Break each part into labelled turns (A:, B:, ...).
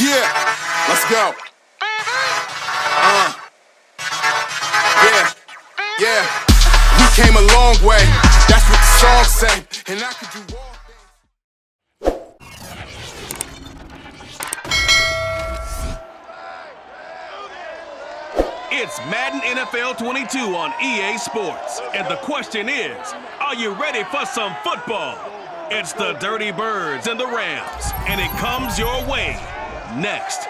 A: Yeah, let's go. Yeah. We came a long way. That's what the song say. And I could do all things.
B: It's Madden NFL 22 on EA Sports. And the question is, are you ready for some football? It's the Dirty Birds and the Rams. And it comes your way next.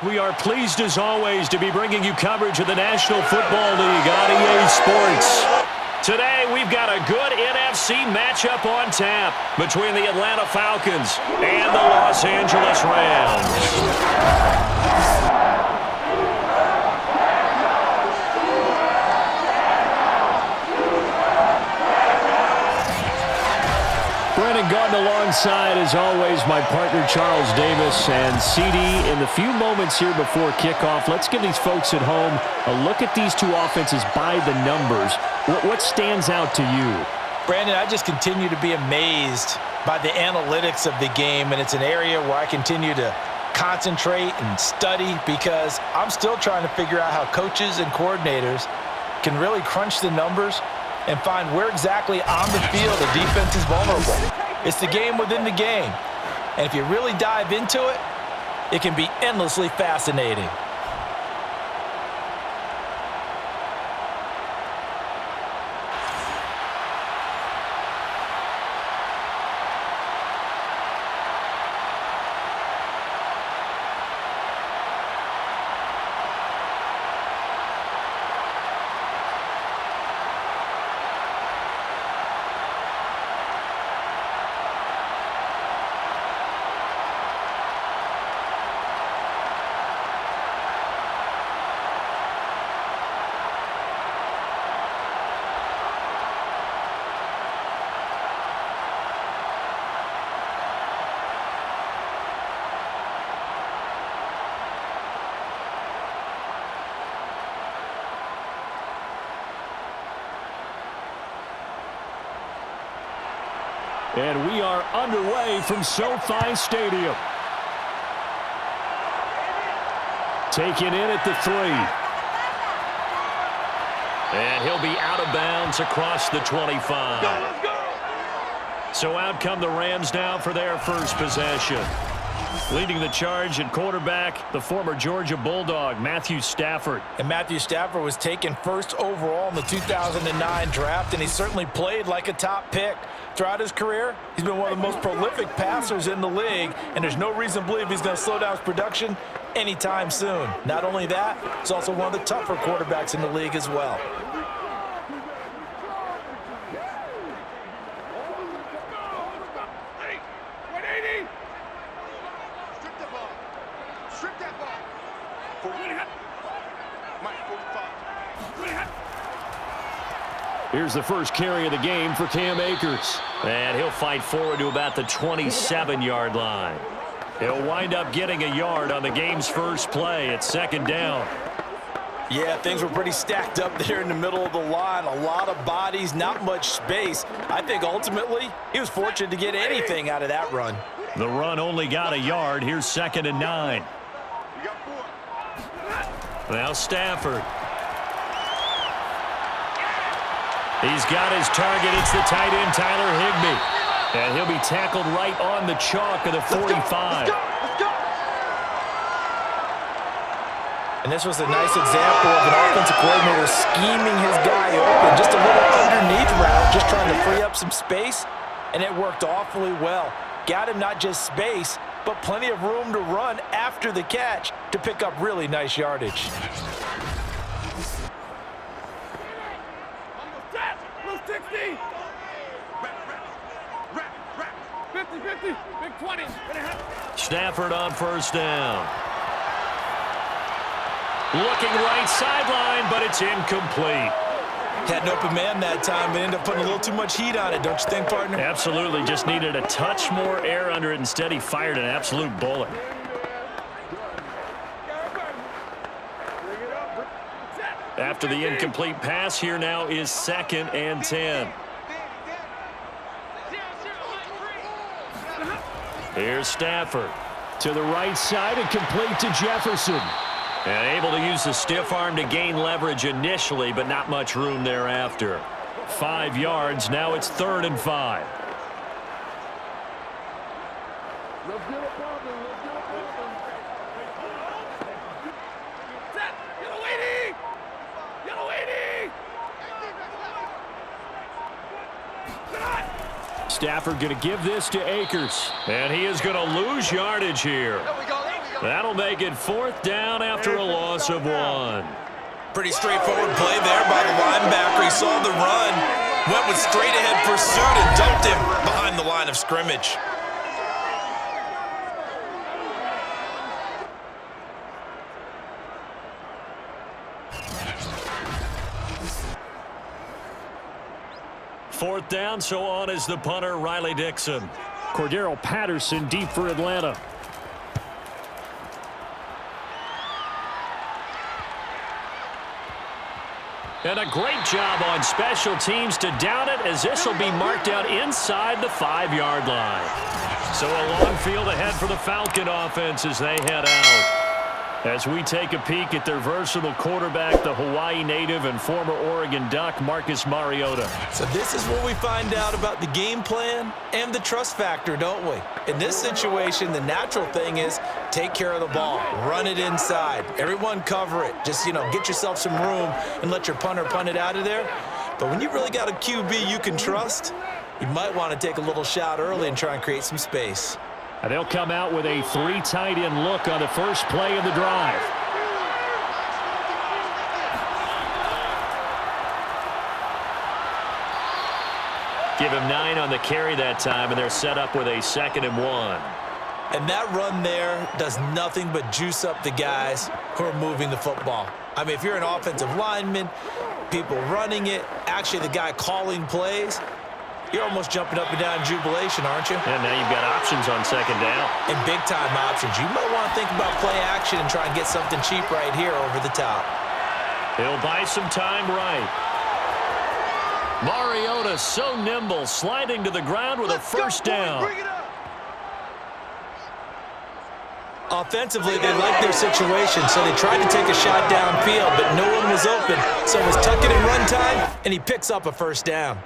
C: We are pleased as always to be bringing you coverage of the National Football League on EA Sports. Today we've got a good NFC matchup on tap between the Atlanta Falcons and the Los Angeles Rams. Garden alongside, as always, my partner Charles Davis. And CD, in the few moments here before kickoff, let's give these folks at home a look at these two offenses by the numbers. What stands out to you?
D: Brandon, I just continue to be amazed by the analytics of the game, and it's an area where I continue to concentrate and study because I'm still trying to figure out how coaches and coordinators can really crunch the numbers and find where exactly on the field the defense is vulnerable. It's the game within the game. And if you really dive into it, it can be endlessly fascinating.
C: And we are underway from SoFi Stadium. Taken in at the 3. And he'll be out of bounds across the 25. So out come the Rams now for their first possession. Leading the charge at quarterback, the former Georgia Bulldog, Matthew Stafford.
D: And Matthew Stafford was taken first overall in the 2009 draft, and he certainly played like a top pick. Throughout his career, he's been one of the most prolific passers in the league, and there's no reason to believe he's going to slow down his production anytime soon. Not only that, he's also one of the tougher quarterbacks in the league as well.
C: Here's the first carry of the game for Cam Akers. And he'll fight forward to about the 27-yard line. He'll wind up getting a yard on the game's first play at second down.
D: Yeah, things were pretty stacked up there in the middle of the line. A lot of bodies, not much space. I think ultimately he was fortunate to get anything out of that run.
C: The run only got a yard. Here's 2nd and 9. Now Stafford. He's got his target. It's the tight end, Tyler Higbee. And he'll be tackled right on the chalk of the 45.
D: And this was a nice example of an offensive coordinator scheming his guy open. Just a little underneath route, just trying to free up some space. And it worked awfully well. Got him not just space, but plenty of room to run after the catch to pick up really nice yardage.
E: 50, big 20.
C: Stafford on first down. Looking right sideline, but it's incomplete.
D: Had an open man that time, but ended up putting a little too much heat on it, don't you think, partner?
C: Absolutely. Just needed a touch more air under it. Instead, he fired an absolute bullet. After the incomplete pass, here now is 2nd and 10. Here's Stafford. To the right side and complete to Jefferson. And able to use the stiff arm to gain leverage initially, but not much room thereafter. 5 yards. Now it's 3rd and 5.
E: Let's get up on them. Let's get up on them. Set. Yellow 80. Yellow 80.
C: Stafford going to give this to Akers. And he is going to lose yardage here. That'll make it 4th down after a loss of 1.
D: Pretty straightforward play there by the linebacker. He saw the run, went with straight-ahead pursuit, and dumped him behind the line of scrimmage.
C: Fourth down, so on is the punter, Riley Dixon. Cordero Patterson deep for Atlanta. And a great job on special teams to down it, as this will be marked out inside the 5-yard line. So a long field ahead for the Falcon offense as they head out. As we take a peek at their versatile quarterback, the Hawaii native and former Oregon Duck, Marcus Mariota.
D: So this is what we find out about the game plan and the trust factor, don't we? In this situation, the natural thing is take care of the ball, run it inside. Everyone cover it. Just, get yourself some room and let your punter punt it out of there. But when you really got a QB you can trust, you might want to take a little shot early and try and create some space.
C: And they'll come out with a 3 tight end look on the first play of the drive. Give him 9 on the carry that time, and they're set up with a 2nd and 1.
D: And that run there does nothing but juice up the guys who are moving the football. I mean, if you're an offensive lineman, people running it, actually the guy calling plays, you're almost jumping up and down in jubilation, aren't you?
C: And now you've got options on 2nd down.
D: And big-time options. You might want to think about play action and try and get something cheap right here over the top.
C: He'll buy some time right. Mariota so nimble, sliding to the ground with a first down.
D: Offensively, they liked their situation, so they tried to take a shot downfield, but no one was open. So it was tuck it and run time, and he picks up a first down.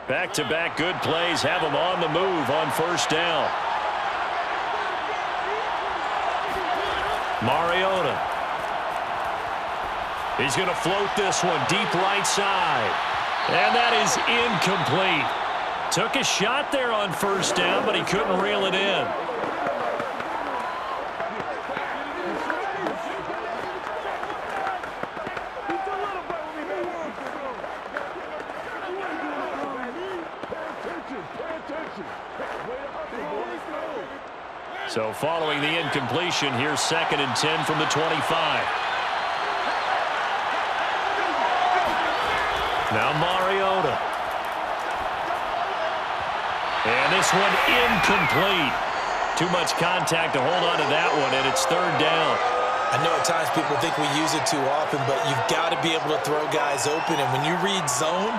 C: Back-to-back good plays have him on the move on first down. Mariota. He's going to float this one deep right side. And that is incomplete. Took a shot there on first down, but he couldn't reel it in. So following the incompletion, here's 2nd and 10 from the 25. Now Mariota. And this one incomplete. Too much contact to hold on to that one, and it's 3rd down.
D: I know at times people think we use it too often, but you've got to be able to throw guys open. And when you read zone,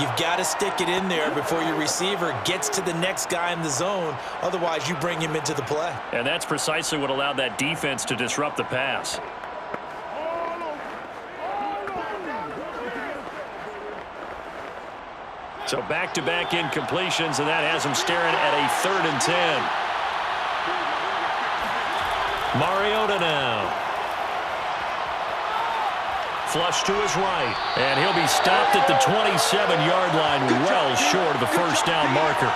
D: you've got to stick it in there before your receiver gets to the next guy in the zone. Otherwise, you bring him into the play.
C: And that's precisely what allowed that defense to disrupt the pass. So back-to-back incompletions, and that has him staring at a 3rd and 10. Mariota now. Flush to his right, and he'll be stopped at the 27-yard line, well short of the first down marker.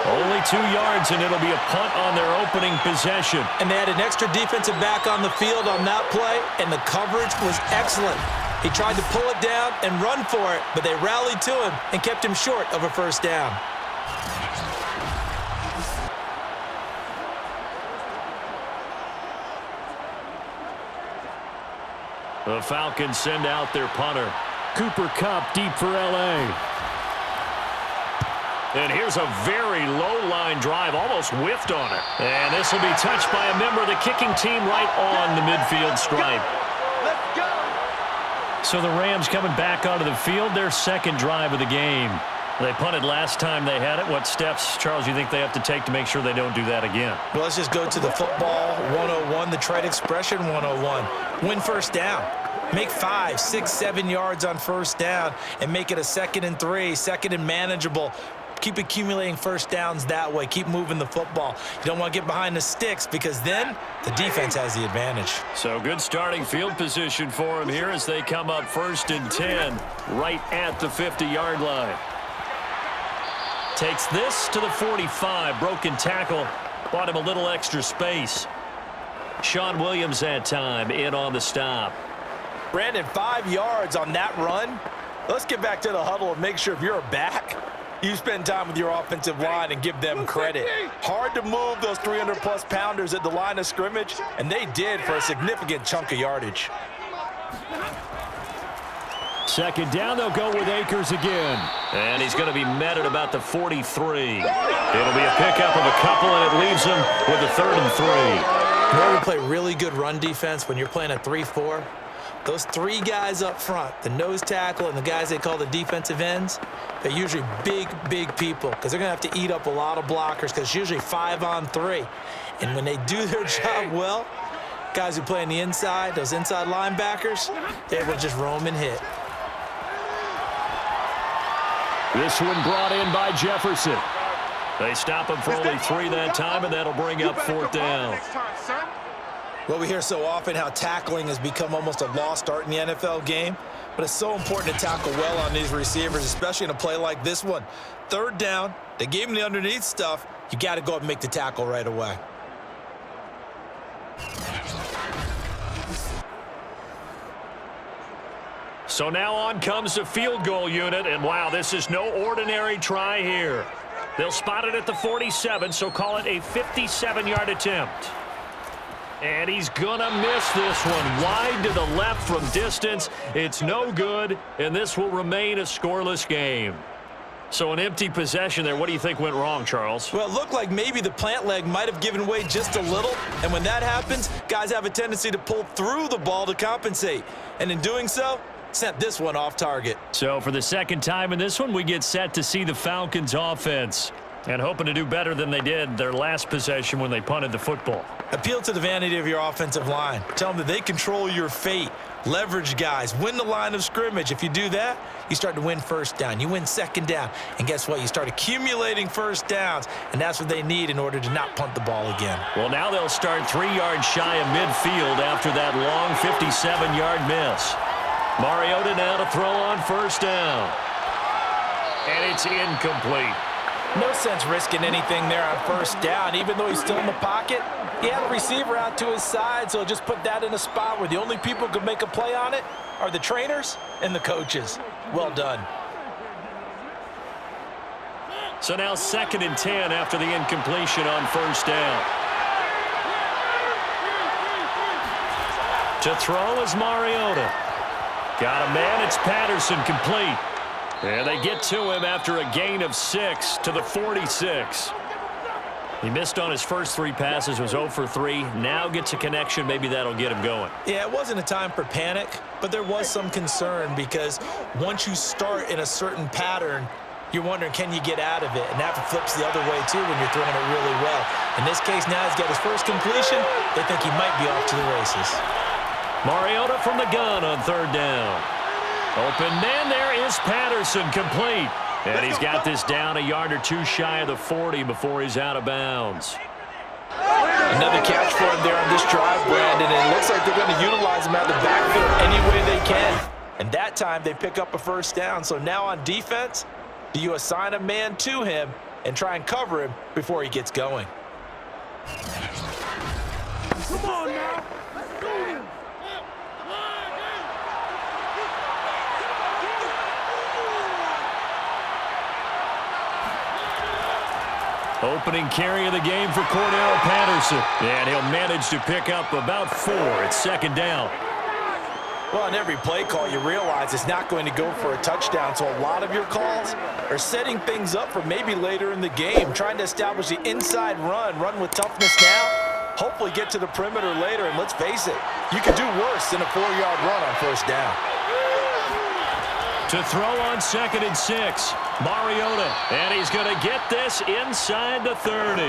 C: Only 2 yards, and it'll be a punt on their opening possession.
D: And they had an extra defensive back on the field on that play, and the coverage was excellent. He tried to pull it down and run for it, but they rallied to him and kept him short of a first down.
C: The Falcons send out their punter. Cooper Kupp deep for L.A. And here's a very low-line drive, almost whiffed on it. And this will be touched by a member of the kicking team right on the midfield stripe.
E: Let's go.
C: So the Rams coming back onto the field, their second drive of the game. They punted last time they had it. What steps, Charles, you think they have to take to make sure they don't do that again?
D: Well, let's just go to the football 101, the trade expression 101. Win first down. Make 5, 6, 7 yards on first down and make it a 2nd and 3, 2nd and manageable. Keep accumulating first downs that way. Keep moving the football. You don't want to get behind the sticks because then the defense has the advantage.
C: So good starting field position for them here as they come up 1st and 10 right at the 50-yard line. Takes this to the 45. Broken tackle. Bought him a little extra space. Sean Williams that time in on the stop.
D: Brandon, 5 yards on that run. Let's get back to the huddle and make sure if you're a back, you spend time with your offensive line and give them credit. Hard to move those 300-plus pounders at the line of scrimmage, and they did for a significant chunk of yardage.
C: 2nd down, they'll go with Akers again. And he's going to be met at about the 43. It'll be a pickup of a couple, and it leaves him with a 3rd and 3.
D: You know, we play really good run defense when you're playing a 3-4. Those 3 guys up front, the nose tackle and the guys they call the defensive ends, they're usually big, big people because they're going to have to eat up a lot of blockers because it's usually 5 on 3. And when they do their job well, guys who play on the inside, those inside linebackers, they're able to just roam and hit.
C: This one brought in by Jefferson. They stop him for only 3 that time, and that'll bring up 4th down.
D: Well, we hear so often how tackling has become almost a lost art in the NFL game, but it's so important to tackle well on these receivers, especially in a play like this one. 3rd down, they gave him the underneath stuff. You got to go up and make the tackle right away.
C: So now on comes the field goal unit, and wow, this is no ordinary try here. They'll spot it at the 47, so call it a 57-yard attempt. And he's gonna miss this one. Wide to the left from distance. It's no good, and this will remain a scoreless game. So an empty possession there. What do you think went wrong, Charles?
D: Well, it looked like maybe the plant leg might have given way just a little, and when that happens, guys have a tendency to pull through the ball to compensate. And in doing so, sent this one off target.
C: So for the 2nd time in this one, we get set to see the Falcons offense. And hoping to do better than they did their last possession when they punted the football.
D: Appeal to the vanity of your offensive line. Tell them that they control your fate. Leverage guys. Win the line of scrimmage. If you do that, you start to win first down. You win 2nd down. And guess what? You start accumulating first downs. And that's what they need in order to not punt the ball again.
C: Well, now they'll start 3 yards shy of midfield after that long 57-yard miss. Mariota now to throw on 1st down. And it's incomplete.
D: No sense risking anything there on 1st down. Even though he's still in the pocket, he had a receiver out to his side, so just put that in a spot where the only people who can make a play on it are the trainers and the coaches. Well done.
C: So now 2nd and 10 after the incompletion on 1st down. To throw is Mariota. Got a man, it's Patterson, complete. And they get to him after a gain of 6 to the 46. He missed on his first 3 passes, was 0 for 3. Now gets a connection. Maybe that'll get him going.
D: Yeah, it wasn't a time for panic, but there was some concern because once you start in a certain pattern, you're wondering, can you get out of it? And that flips the other way, too, when you're throwing it really well. In this case, now he's got his first completion. They think he might be off to the races.
C: Mariota from the gun on 3rd down. Open man, there is Patterson, complete. And he's got this down a yard or 2 shy of the 40 before he's out of bounds.
D: Another catch for him there on this drive, Brandon, and it looks like they're going to utilize him out of the backfield any way they can. And that time they pick up a 1st down. So now on defense, do you assign a man to him and try and cover him before he gets going?
E: Come on now. Let's do it.
C: Opening carry of the game for Cordero Patterson. And he'll manage to pick up about 4 at 2nd down.
D: Well, on every play call, you realize it's not going to go for a touchdown, so a lot of your calls are setting things up for maybe later in the game, trying to establish the inside run with toughness now, hopefully get to the perimeter later, and let's face it, you could do worse than a 4-yard run on first down.
C: To throw on 2nd and 6, Mariota, and he's going to get this inside the 30.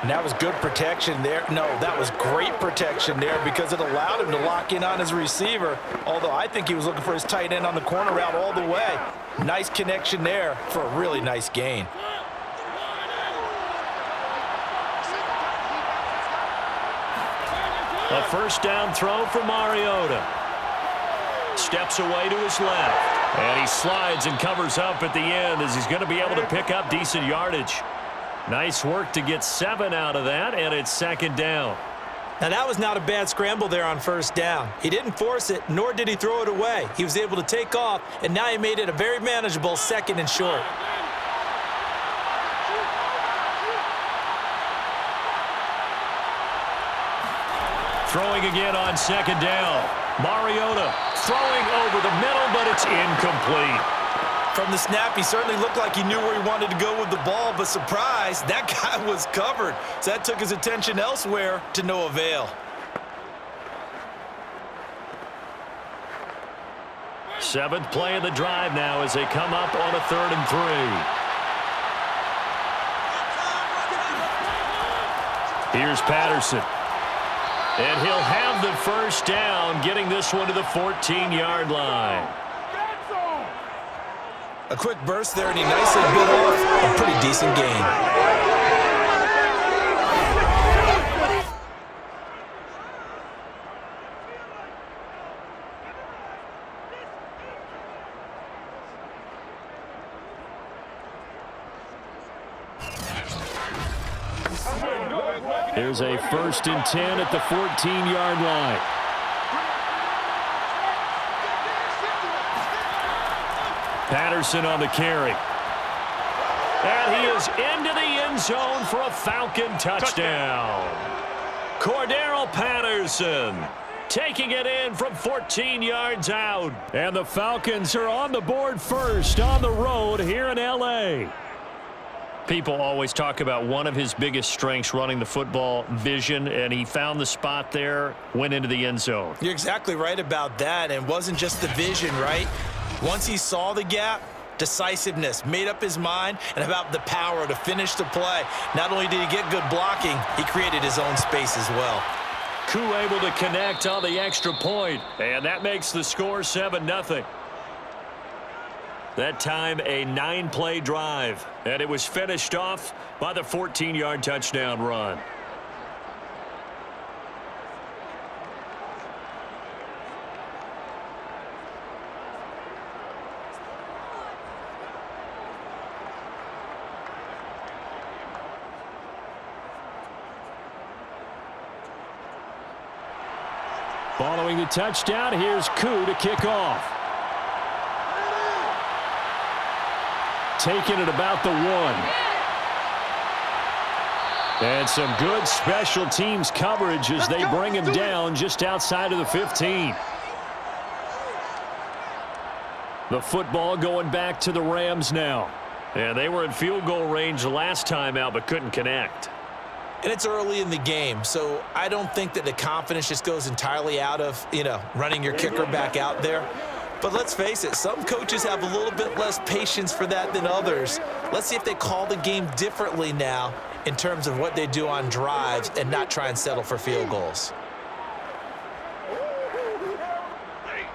D: And that was good protection there. No, that was great protection there because it allowed him to lock in on his receiver, although I think he was looking for his tight end on the corner route all the way. Nice connection there for a really nice gain.
C: A first down throw for Mariota. Steps away to his left. And he slides and covers up at the end as he's going to be able to pick up decent yardage. Nice work to get 7 out of that, and it's 2nd down.
F: Now, that was not a bad scramble there on first down. He didn't force it, nor did he throw it away. He was able to take off, and now he made it a very manageable 2nd and short.
C: Throwing again on 2nd down. Mariota throwing over the middle, but it's incomplete.
D: From the snap, he certainly looked like he knew where he wanted to go with the ball, but surprise, that guy was covered. So that took his attention elsewhere to no avail.
C: 7th play of the drive now as they come up on a 3rd and 3. Here's Patterson. And he'll have the first down, getting this one to the 14-yard line.
D: A quick burst there, and he nicely bit off a pretty decent gain.
C: Here's a 1st and 10 at the 14-yard line. Patterson on the carry. And he is into the end zone for a Falcon touchdown. Cordero Patterson taking it in from 14 yards out. And the Falcons are on the board first on the road here in L.A. People always talk about one of his biggest strengths running the football, vision, and he found the spot there, went into the end zone.
D: You're exactly right about that, and it wasn't just the vision, right? Once he saw the gap, decisiveness, made up his mind, and about the power to finish the play. Not only did he get good blocking, he created his own space as well.
C: Koo able to connect on the extra point, and that makes the score 7-0. That time a 9-play drive, and it was finished off by the 14-yard touchdown run. Following the touchdown, here's Koo to kick off. Taking it about the 1. And some good special teams coverage as they bring him down just outside of the 15. The football going back to the Rams now. And they were in field goal range last time out but couldn't connect.
D: And it's early in the game, so I don't think that the confidence just goes entirely out of, running your kicker back out there. But let's face it, some coaches have a little bit less patience for that than others. Let's see if they call the game differently now in terms of what they do on drives and not try and settle for field goals.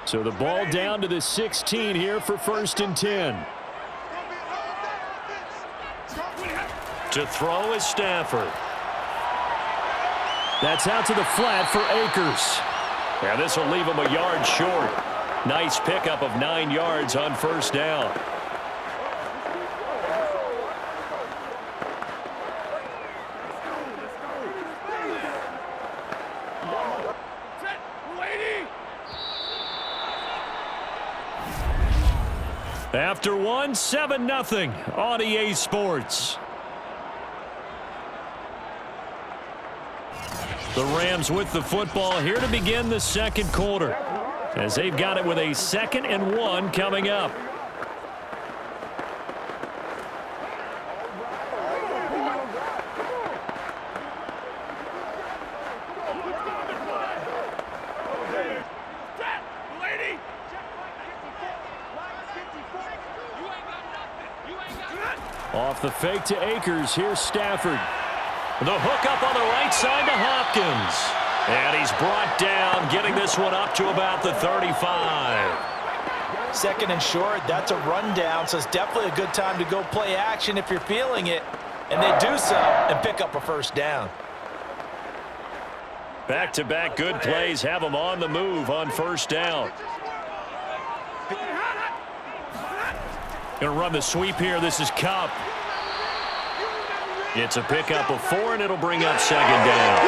C: So the ball down to the 16 here for 1st and 10. To throw is Stafford. That's out to the flat for Akers. And this will leave him a yard short. Nice pickup of 9 yards on first down. After one, 7-0 on EA Sports. The Rams with the football here to begin the second quarter. as they've got it with a 2nd and 1 coming up. Off the fake to Akers. Here's Stafford. The hook up on the right side to Hopkins. And he's brought down, getting this one up to about the 35.
D: 2nd and short, that's a rundown, so it's definitely a good time to go play action if you're feeling it. And they do so and pick up a 1st down.
C: Back-to-back good plays have them on the move on 1st down. Going to run the sweep here. This is Cup. It's a pickup of 4, and it'll bring up 2nd down.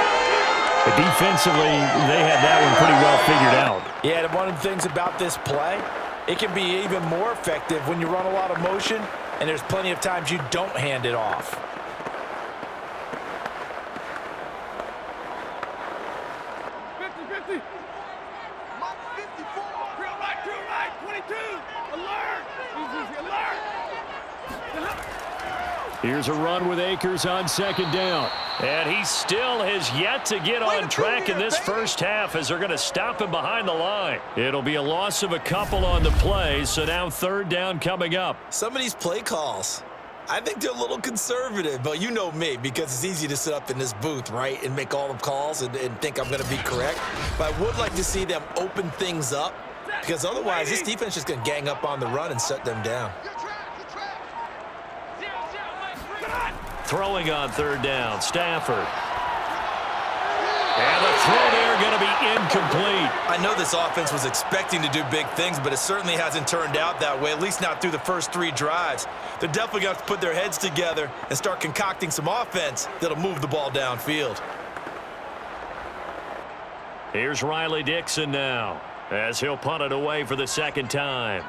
G: But defensively, they had that one pretty well figured out.
D: Yeah, and one of the things about this play, it can be even more effective when you run a lot of motion, and there's plenty of times you don't hand it off.
C: Here's a run with Akers on 2nd down. And he still has yet to get on track in this first half as they're going to stop him behind the line. It'll be a loss of a couple on the play, so now 3rd down coming up.
F: Some of these play calls, I think they're a little conservative, but you know me, because it's easy to sit up in this booth, right, and make all the calls and think I'm going to be correct. But I would like to see them open things up, because otherwise this defense is going to gang up on the run and shut them down.
C: Throwing on 3rd down, Stafford. And the throw there going to be incomplete.
F: I know this offense was expecting to do big things, but it certainly hasn't turned out that way, at least not through the first 3 drives. They're definitely going to have to put their heads together and start concocting some offense that'll move the ball downfield.
C: Here's Riley Dixon now, as he'll punt it away for the 2nd time.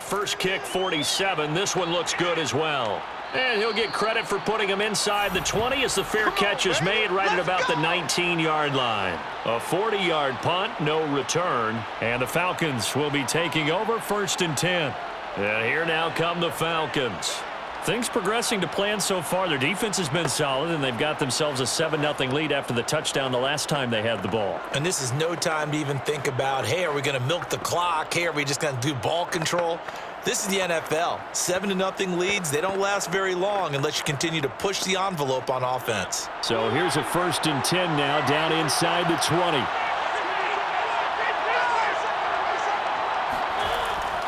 C: First kick, 47. This one looks good as well. And he'll get credit for putting him inside the 20 as the fair catch is made right at about the 19-yard line. A 40-yard punt, no return. And the Falcons will be taking over 1st and 10. And here now come the Falcons. Things progressing to plan so far. Their defense has been solid, and they've got themselves a 7-0 lead after the touchdown the last time they had the ball.
F: And this is no time to even think about, hey, are we going to milk the clock? Hey, are we just going to do ball control? This is the NFL. 7-0 leads, they don't last very long unless you continue to push the envelope on offense.
C: So here's a 1st and 10 now, down inside the 20.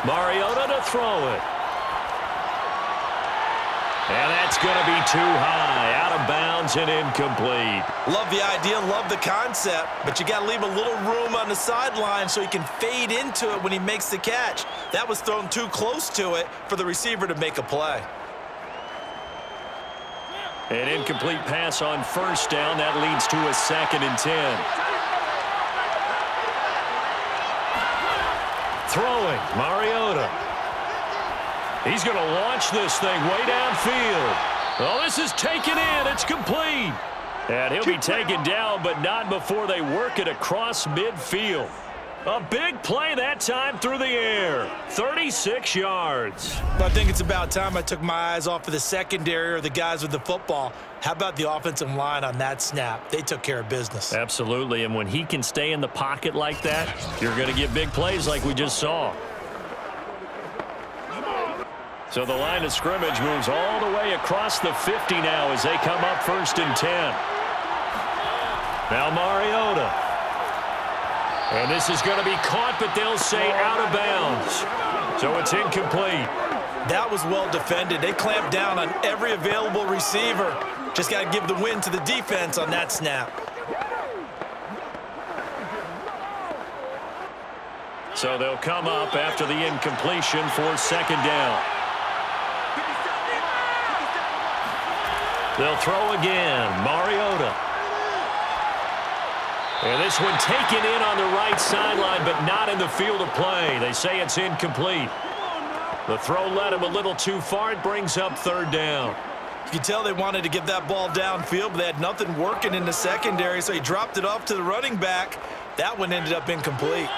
C: Mariota to throw it. And that's going to be too high, out of bounds and incomplete.
F: Love the idea, love the concept, but you got to leave a little room on the sideline so he can fade into it when he makes the catch. That was thrown too close to it for the receiver to make a play.
C: An incomplete pass on 1st down. That leads to a 2nd and 10. Throwing, Mariota. He's going to launch this thing way downfield. Oh, this is taken in. It's complete. And he'll be taken down, but not before they work it across midfield. A big play that time through the air. 36 yards.
F: I think it's about time I took my eyes off of the secondary or the guys with the football. How about the offensive line on that snap? They took care of business.
C: Absolutely, and when he can stay in the pocket like that, you're going to get big plays like we just saw. So the line of scrimmage moves all the way across the 50 now as they come up 1st and 10. Now Mariota. And this is going to be caught, but they'll say out of bounds. So it's incomplete.
F: That was well defended. They clamped down on every available receiver. Just got to give the win to the defense on that snap.
C: So they'll come up after the incompletion for 2nd down. They'll throw again. Mariota. And this one taken in on the right sideline, but not in the field of play. They say it's incomplete. The throw led him a little too far. It brings up 3rd down.
F: You can tell they wanted to get that ball downfield, but they had nothing working in the secondary, so he dropped it off to the running back.
D: That one ended up incomplete.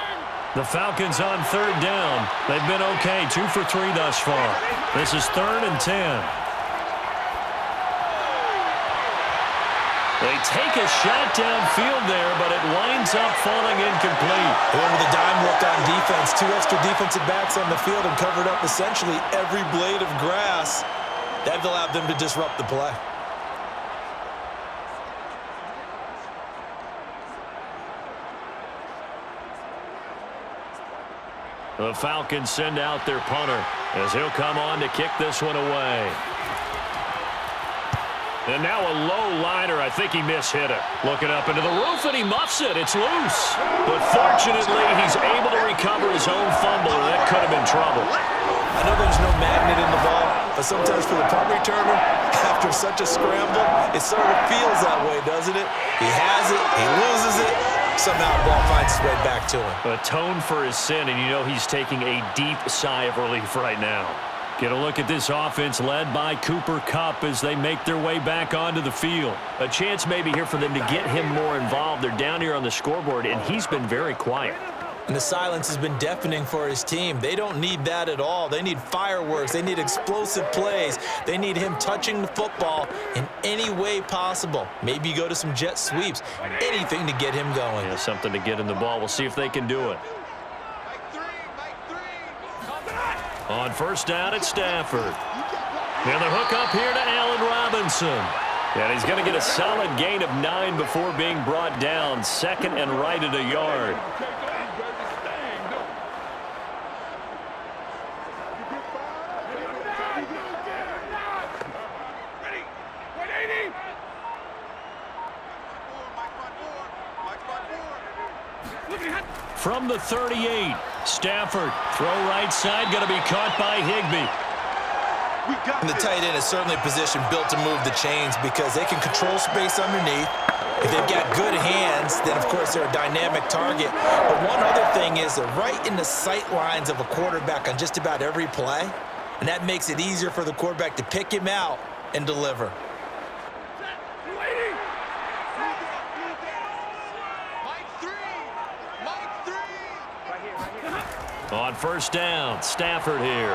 C: The Falcons on third down. They've been okay, 2 for 3 thus far. This is 3rd and 10. They take a shot downfield there, but it winds up falling incomplete.
D: They went with a dime look on defense. 2 extra defensive backs on the field and covered up essentially every blade of grass. That allowed them to disrupt the play.
C: The Falcons send out their punter as he'll come on to kick this one away. And now a low liner. I think he mishit it. Looking up into the roof, and he muffs it. It's loose. But fortunately, he's able to recover his own fumble, and that could have been trouble.
D: I know there's no magnet in the ball, but sometimes for the punt returner, after such a scramble, it sort of feels that way, doesn't it? He has it, he loses it, somehow the ball finds its way back to him.
C: Atone for his sin, and you know he's taking a deep sigh of relief right now. Get a look at this offense led by Cooper Kupp as they make their way back onto the field. A chance maybe here for them to get him more involved. They're down here on the scoreboard, and he's been very quiet.
D: And the silence has been deafening for his team. They don't need that at all. They need fireworks. They need explosive plays. They need him touching the football in any way possible. Maybe go to some jet sweeps. Anything to get him going.
C: Yeah, something to get in the ball. We'll see if they can do it. On first down, it's Stafford. And the hook up here to Allen Robinson. And he's going to get a solid gain of 9 before being brought down. 2nd and right at a yard. From the 38, Stafford, throw right side, going to be caught by Higbee.
D: And the tight end is certainly a position built to move the chains because they can control space underneath. If they've got good hands, then of course they're a dynamic target. But one other thing is they're right in the sight lines of a quarterback on just about every play. And that makes it easier for the quarterback to pick him out and deliver.
C: On first down, Stafford here.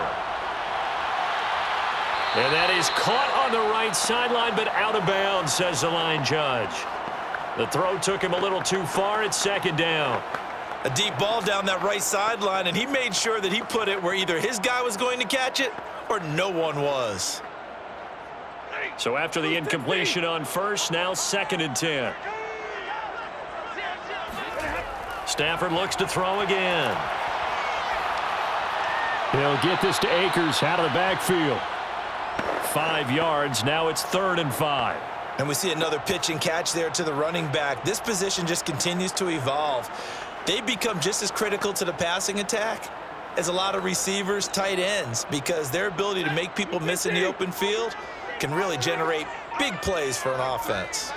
C: And that is caught on the right sideline, but out of bounds, says the line judge. The throw took him a little too far. It's 2nd down.
D: A deep ball down that right sideline, and he made sure that he put it where either his guy was going to catch it or no one was.
C: So after the incompletion on first, now 2nd and 10. Stafford looks to throw again. He'll get this to Akers out of the backfield. 5 yards. Now it's 3rd and 5.
D: And we see another pitch and catch there to the running back. This position just continues to evolve. They become just as critical to the passing attack as a lot of receivers, tight ends, because their ability to make people miss in the open field can really generate big plays for an offense.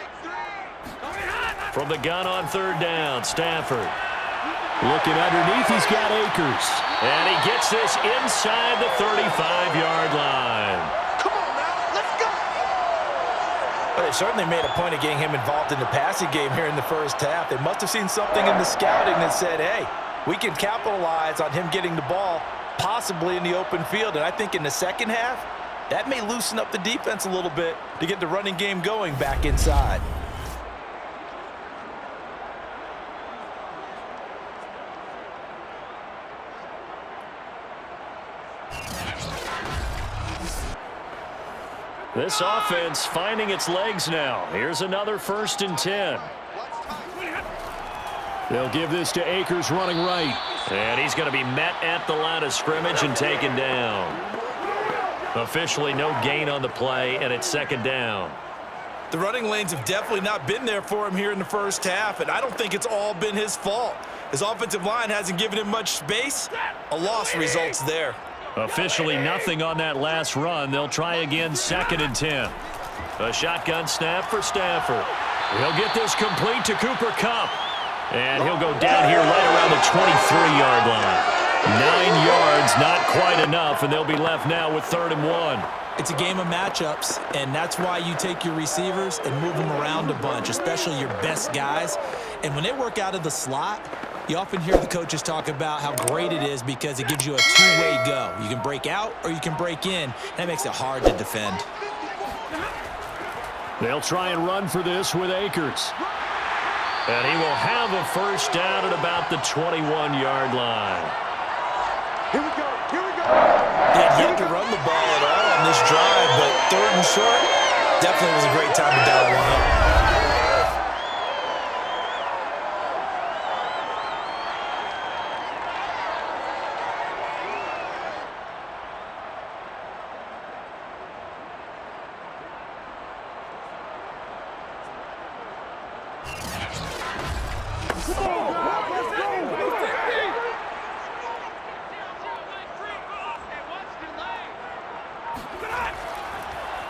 C: From the gun on 3rd down, Stafford. Looking underneath, he's got Akers. And he gets this inside the 35-yard line.
A: Come on now, let's go!
D: Well, they certainly made a point of getting him involved in the passing game here in the first half. They must have seen something in the scouting that said, hey, we can capitalize on him getting the ball possibly in the open field. And I think in the second half, that may loosen up the defense a little bit to get the running game going back inside.
C: This offense finding its legs now. Here's another 1st and 10. They'll give this to Akers running right. And he's going to be met at the line of scrimmage and taken down. Officially no gain on the play, and it's 2nd down.
D: The running lanes have definitely not been there for him here in the first half, and I don't think it's all been his fault. His offensive line hasn't given him much space. A loss results there.
C: Officially nothing on that last run. They'll try again, 2nd and 10. A shotgun snap for Stafford. He'll get this complete to Cooper Kupp. And he'll go down here right around the 23-yard line. 9 yards, not quite enough, and they'll be left now with 3rd and 1.
D: It's a game of matchups, and that's why you take your receivers and move them around a bunch, especially your best guys.
F: And when they work out of the slot, you often hear the coaches talk about how great it is because it gives you a two-way go. You can break out or you can break in. That makes it hard to defend.
C: They'll try and run for this with Akers. And he will have a first down at about the 21-yard line.
E: Here we go. Here we go.
F: They had yet to run the ball at all on this drive, but 3rd and short definitely was a great time to dial one up.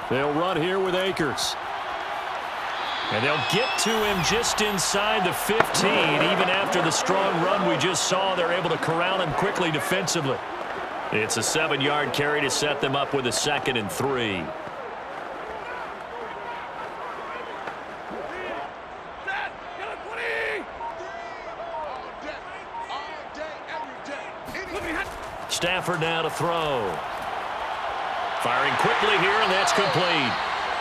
C: They'll run here with Akers. And they'll get to him just inside the 15. Even after the strong run we just saw, they're able to corral him quickly defensively. It's a 7-yard carry to set them up with a 2nd and 3. Stafford now to throw. Firing quickly here, and that's complete.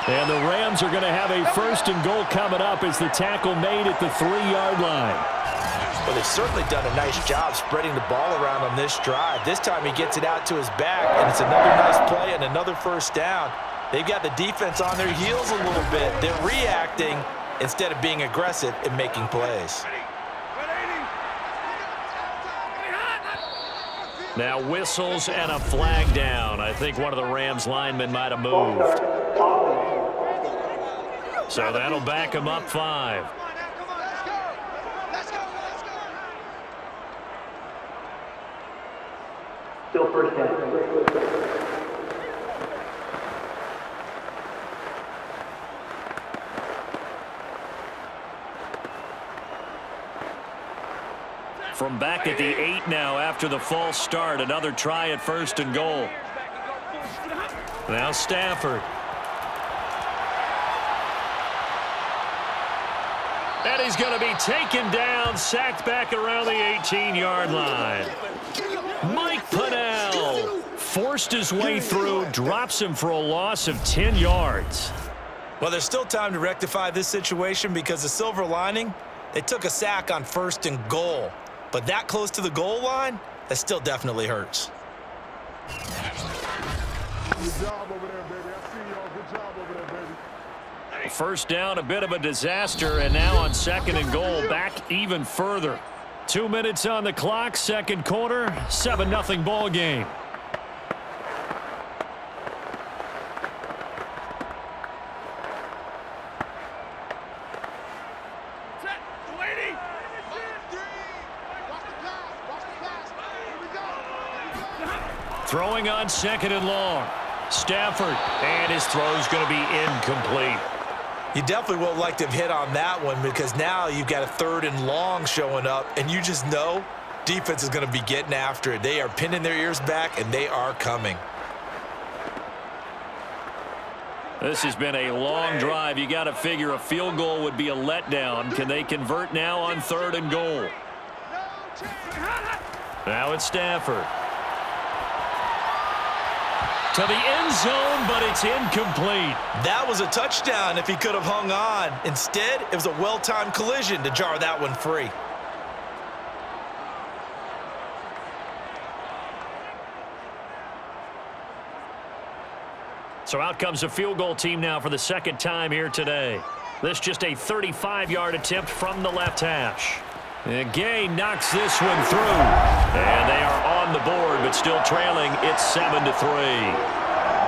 C: And the Rams are going to have a 1st and goal coming up as the tackle made at the 3-yard line.
D: Well, they've certainly done a nice job spreading the ball around on this drive. This time he gets it out to his back, and it's another nice play and another first down. They've got the defense on their heels a little bit. They're reacting instead of being aggressive and making plays.
C: Now whistles and a flag down. I think one of the Rams linemen might have moved. So that'll back him up 5.
H: Still first down.
C: From back at the 8 now after the false start. Another try at 1st and goal. Now Stafford. And he's going to be taken down, sacked back around the 18-yard line. Mike Pennell forced his way through, drops him for a loss of 10 yards.
F: Well, there's still time to rectify this situation because the silver lining, they took a sack on 1st and goal. But that close to the goal line, that still definitely hurts.
E: Good job over there, baby. I see y'all. Good job over there, baby.
C: First down, a bit of a disaster, and now on 2nd and goal, back even further. 2 minutes on the clock, 2nd quarter, 7-0 ball game. Throwing on 2nd and long. Stafford, and his throw's going to be incomplete.
F: You definitely would like to have hit on that one because now you've got a 3rd and long showing up, and you just know defense is going to be getting after it. They are pinning their ears back, and they are coming.
C: This has been a long drive. You got to figure a field goal would be a letdown. Can they convert now on 3rd and goal? Now it's Stafford. To the end zone, but it's incomplete.
F: That was a touchdown if he could have hung on. Instead, it was a well-timed collision to jar that one free.
C: So out comes a field goal team now for the 2nd time here today. This just a 35-yard attempt from the left hash. And Gay knocks this one through. And they are on the board, but still trailing. It's 7-3.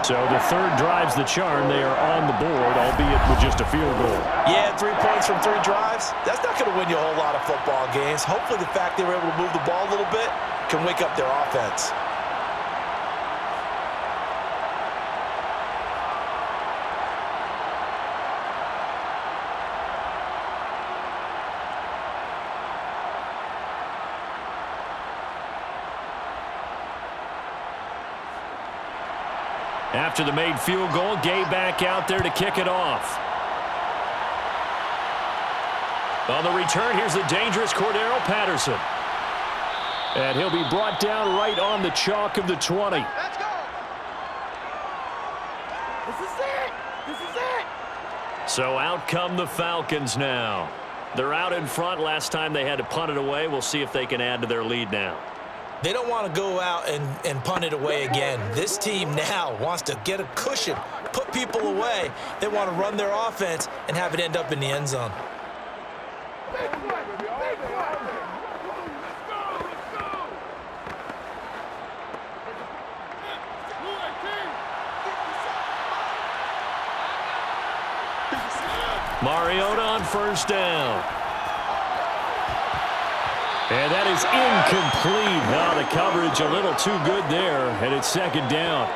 G: So the 3rd drives the charm. They are on the board, albeit with just a field goal.
F: Yeah, 3 points from 3 drives. That's not going to win you a whole lot of football games. Hopefully the fact they were able to move the ball a little bit can wake up their offense.
C: After the made field goal, Gay back out there to kick it off. On the return, here's the dangerous Cordero Patterson. And he'll be brought down right on the chalk of the 20.
E: Let's go. This is it. This is it.
C: So out come the Falcons now. They're out in front. Last time they had to punt it away. We'll see if they can add to their lead now.
F: They don't want to go out and punt it away again. This team now wants to get a cushion, put people away. They want to run their offense and have it end up in the end zone.
C: Mariota on first down. And that is incomplete. Now the coverage a little too good there, and it's second down.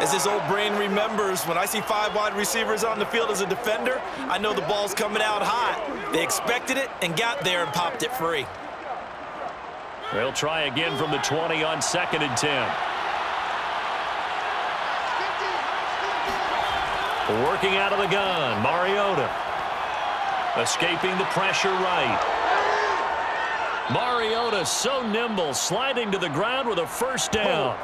F: As his old brain remembers, when I see 5 wide receivers on the field as a defender, I know the ball's coming out hot. They expected it and got there and popped it free.
C: They'll try again from the 20 on 2nd and 10. Working out of the gun, Mariota. Escaping the pressure right. Mariota so nimble, sliding to the ground with a first down.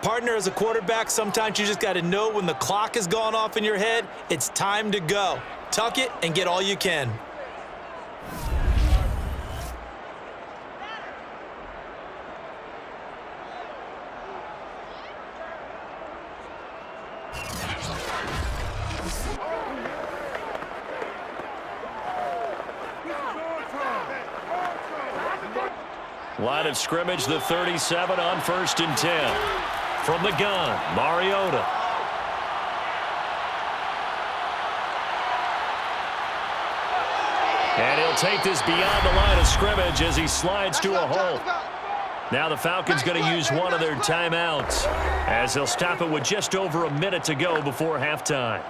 F: Partner, as a quarterback, sometimes you just got to know when the clock has gone off in your head, it's time to go. Tuck it and get all you can.
C: Line of scrimmage, the 37 on 1st and 10. From the gun, Mariota. And he'll take this beyond the line of scrimmage as he slides to a hole. Now the Falcons going to use one of their timeouts as they'll stop it with just over a minute to go before halftime.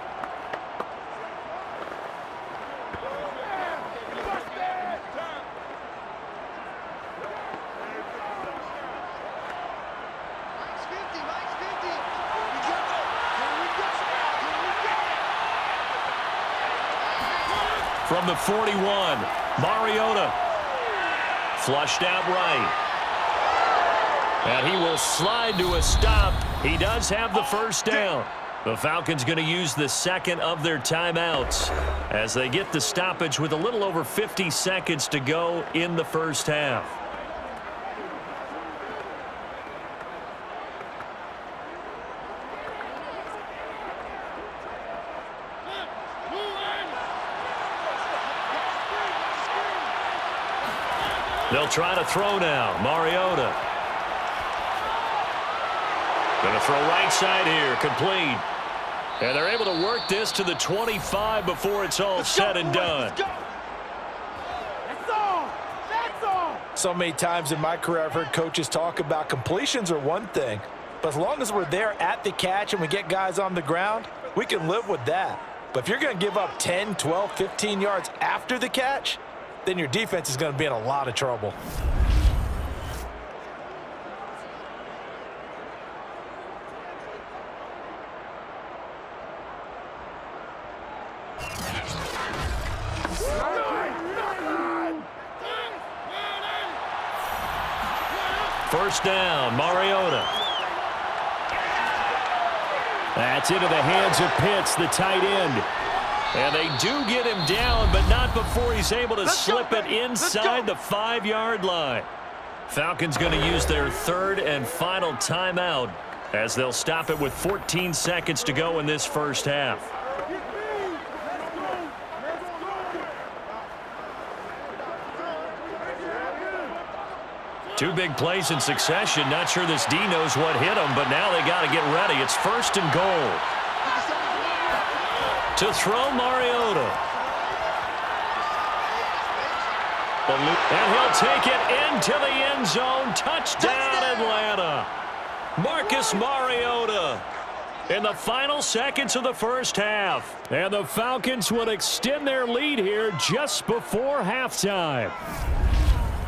C: From the 41, Mariota. Flushed out right. And he will slide to a stop. He does have the first down. The Falcons going to use the second of their timeouts as they get the stoppage with a little over 50 seconds to go in the first half. They'll try to throw now. Mariota. Going to throw right side here. Complete. And they're able to work this to the 25 before it's all said and done.
E: That's all. That's all.
D: So many times in my career I've heard coaches talk about completions are one thing, but as long as we're there at the catch and we get guys on the ground, we can live with that. But if you're going to give up 10, 12, 15 yards after the catch, then your defense is going to be in a lot of trouble.
C: First down, Mariota. That's into the hands of Pitts, the tight end. And they do get him down, but not before he's able to slip it inside the 5-yard line. Falcons going to use their third and final timeout as they'll stop it with 14 seconds to go in this first half. Two big plays in succession. Not sure this D knows what hit him, but now they got to get ready. It's first and goal. To throw, Mariota. And he'll take it into the end zone. Touchdown, Atlanta. Marcus Mariota in the final seconds of the first half. And the Falcons would extend their lead here just before halftime.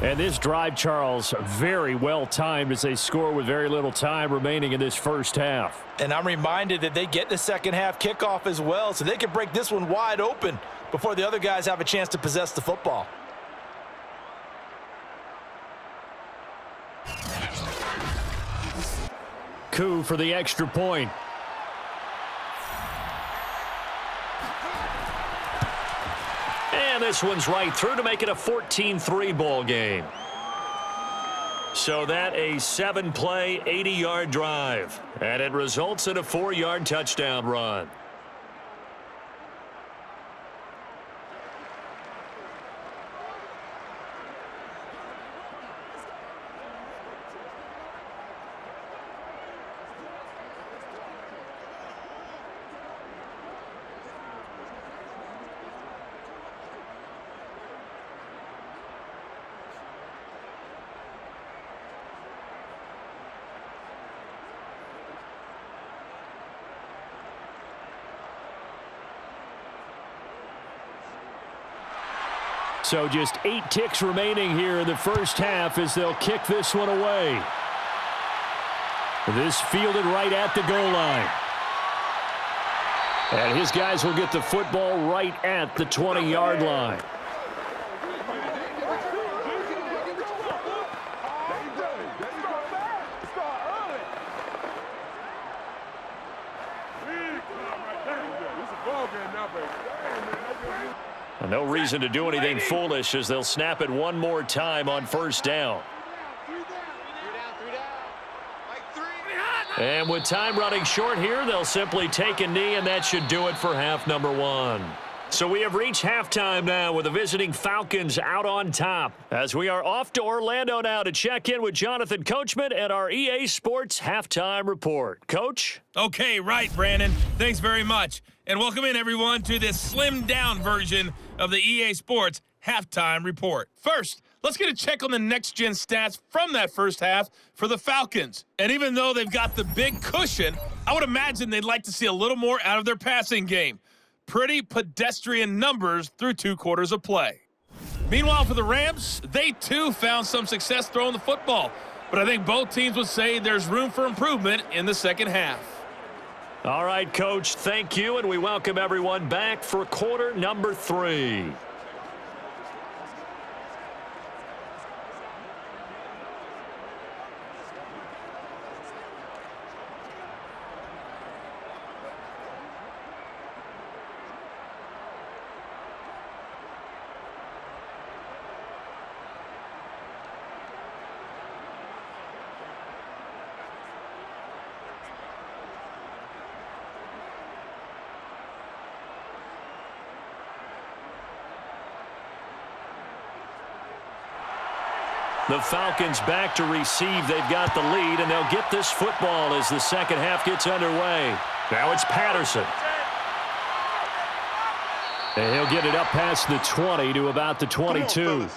G: And this drive, Charles, very well timed as they score with very little time remaining in this first half.
D: And I'm reminded that they get the second half kickoff as well, so they can break this one wide open before the other guys have a chance to possess the football.
G: Coup for the extra point.
C: And this one's right through to make it a 14-3 ball game. So that a 7-play, 80-yard drive. And it results in a 4-yard touchdown run.
G: So just 8 ticks remaining here in the first half as they'll kick this one away. This fielded right at the goal line. And his guys will get the football right at the 20-yard line.
C: No reason to do anything foolish as they'll snap it one more time on first down. And with time running short here, they'll simply take a knee, and that should do it for half number 1. So we have reached halftime now with the visiting Falcons out on top, as we are off to Orlando now to check in with Jonathan Coachman and our EA Sports Halftime Report. Coach?
I: Okay, right, Brandon. Thanks very much. And welcome in, everyone, to this slimmed-down version of the EA Sports Halftime Report. First, let's get a check on the next-gen stats from that first half for the Falcons. And even though they've got the big cushion, I would imagine they'd like to see a little more out of their passing game. Pretty pedestrian numbers through 2 quarters of play. Meanwhile, for the Rams, they too found some success throwing the football. But I think both teams would say there's room for improvement in the second half.
C: All right, Coach, thank you, and we welcome everyone back for quarter number 3. The Falcons back to receive. They've got the lead, and they'll get this football as the second half gets underway. Now it's Patterson. And he'll get it up past the 20 to about the 22.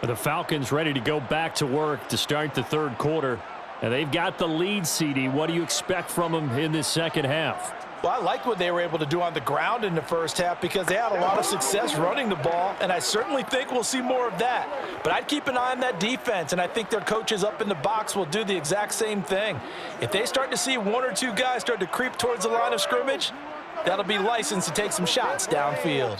C: The Falcons ready to go back to work to start the third quarter. And they've got the lead, CD. What do you expect from them in this second half?
D: Well, I like what they were able to do on the ground in the first half because they had a lot of success running the ball, and I certainly think we'll see more of that. But I'd keep an eye on that defense, and I think their coaches up in the box will do the exact same thing. If they start to see 1 or 2 guys start to creep towards the line of scrimmage, that'll be licensed to take some shots downfield.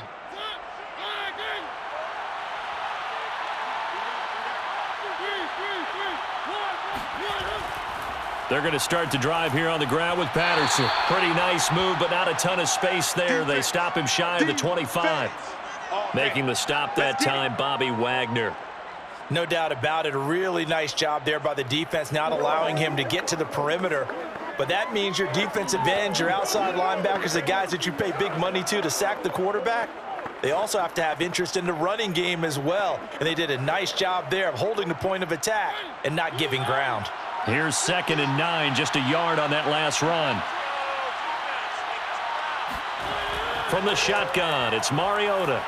C: They're going to start the drive here on the ground with Patterson. Pretty nice move, but not a ton of space there. They stop him shy of the 25. Making the stop that time, Bobby Wagner.
D: No doubt about it. A really nice job there by the defense, not allowing him to get to the perimeter. But that means your defensive ends, your outside linebackers, the guys that you pay big money to sack the quarterback, they also have to have interest in the running game as well. And they did a nice job there of holding the point of attack and not giving ground.
C: Here's 2nd and 9, just a yard on that last run. From the shotgun, it's Mariota.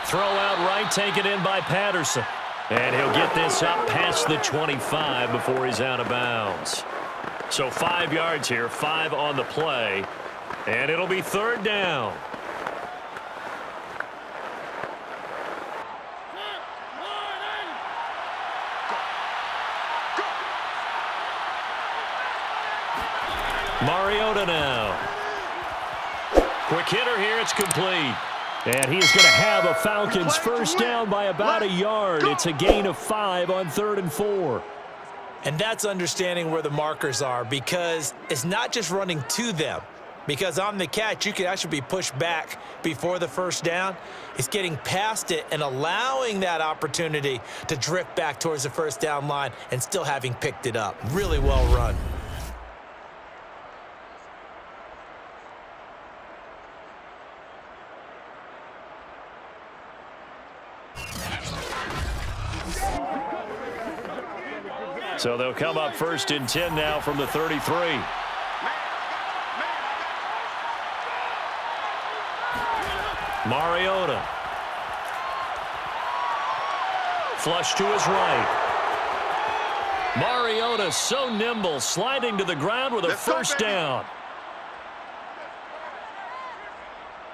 C: Throw out right, taken in by Patterson. And he'll get this up past the 25 before he's out of bounds. So 5 yards here, 5 on the play. And it'll be 3rd down. Mariota now. Quick hitter here. It's complete. And he is going to have a Falcons first down by about a yard. It's a gain of 5 on 3rd and 4.
D: And that's understanding where the markers are, because it's not just running to them. Because on the catch, you can actually be pushed back before the first down. It's getting past it and allowing that opportunity to drift back towards the first down line and still having picked it up. Really well run.
C: So they'll come up 1st and 10 now from the 33. Mariota. Flush to his right. Mariota so nimble, sliding to the ground with a first down.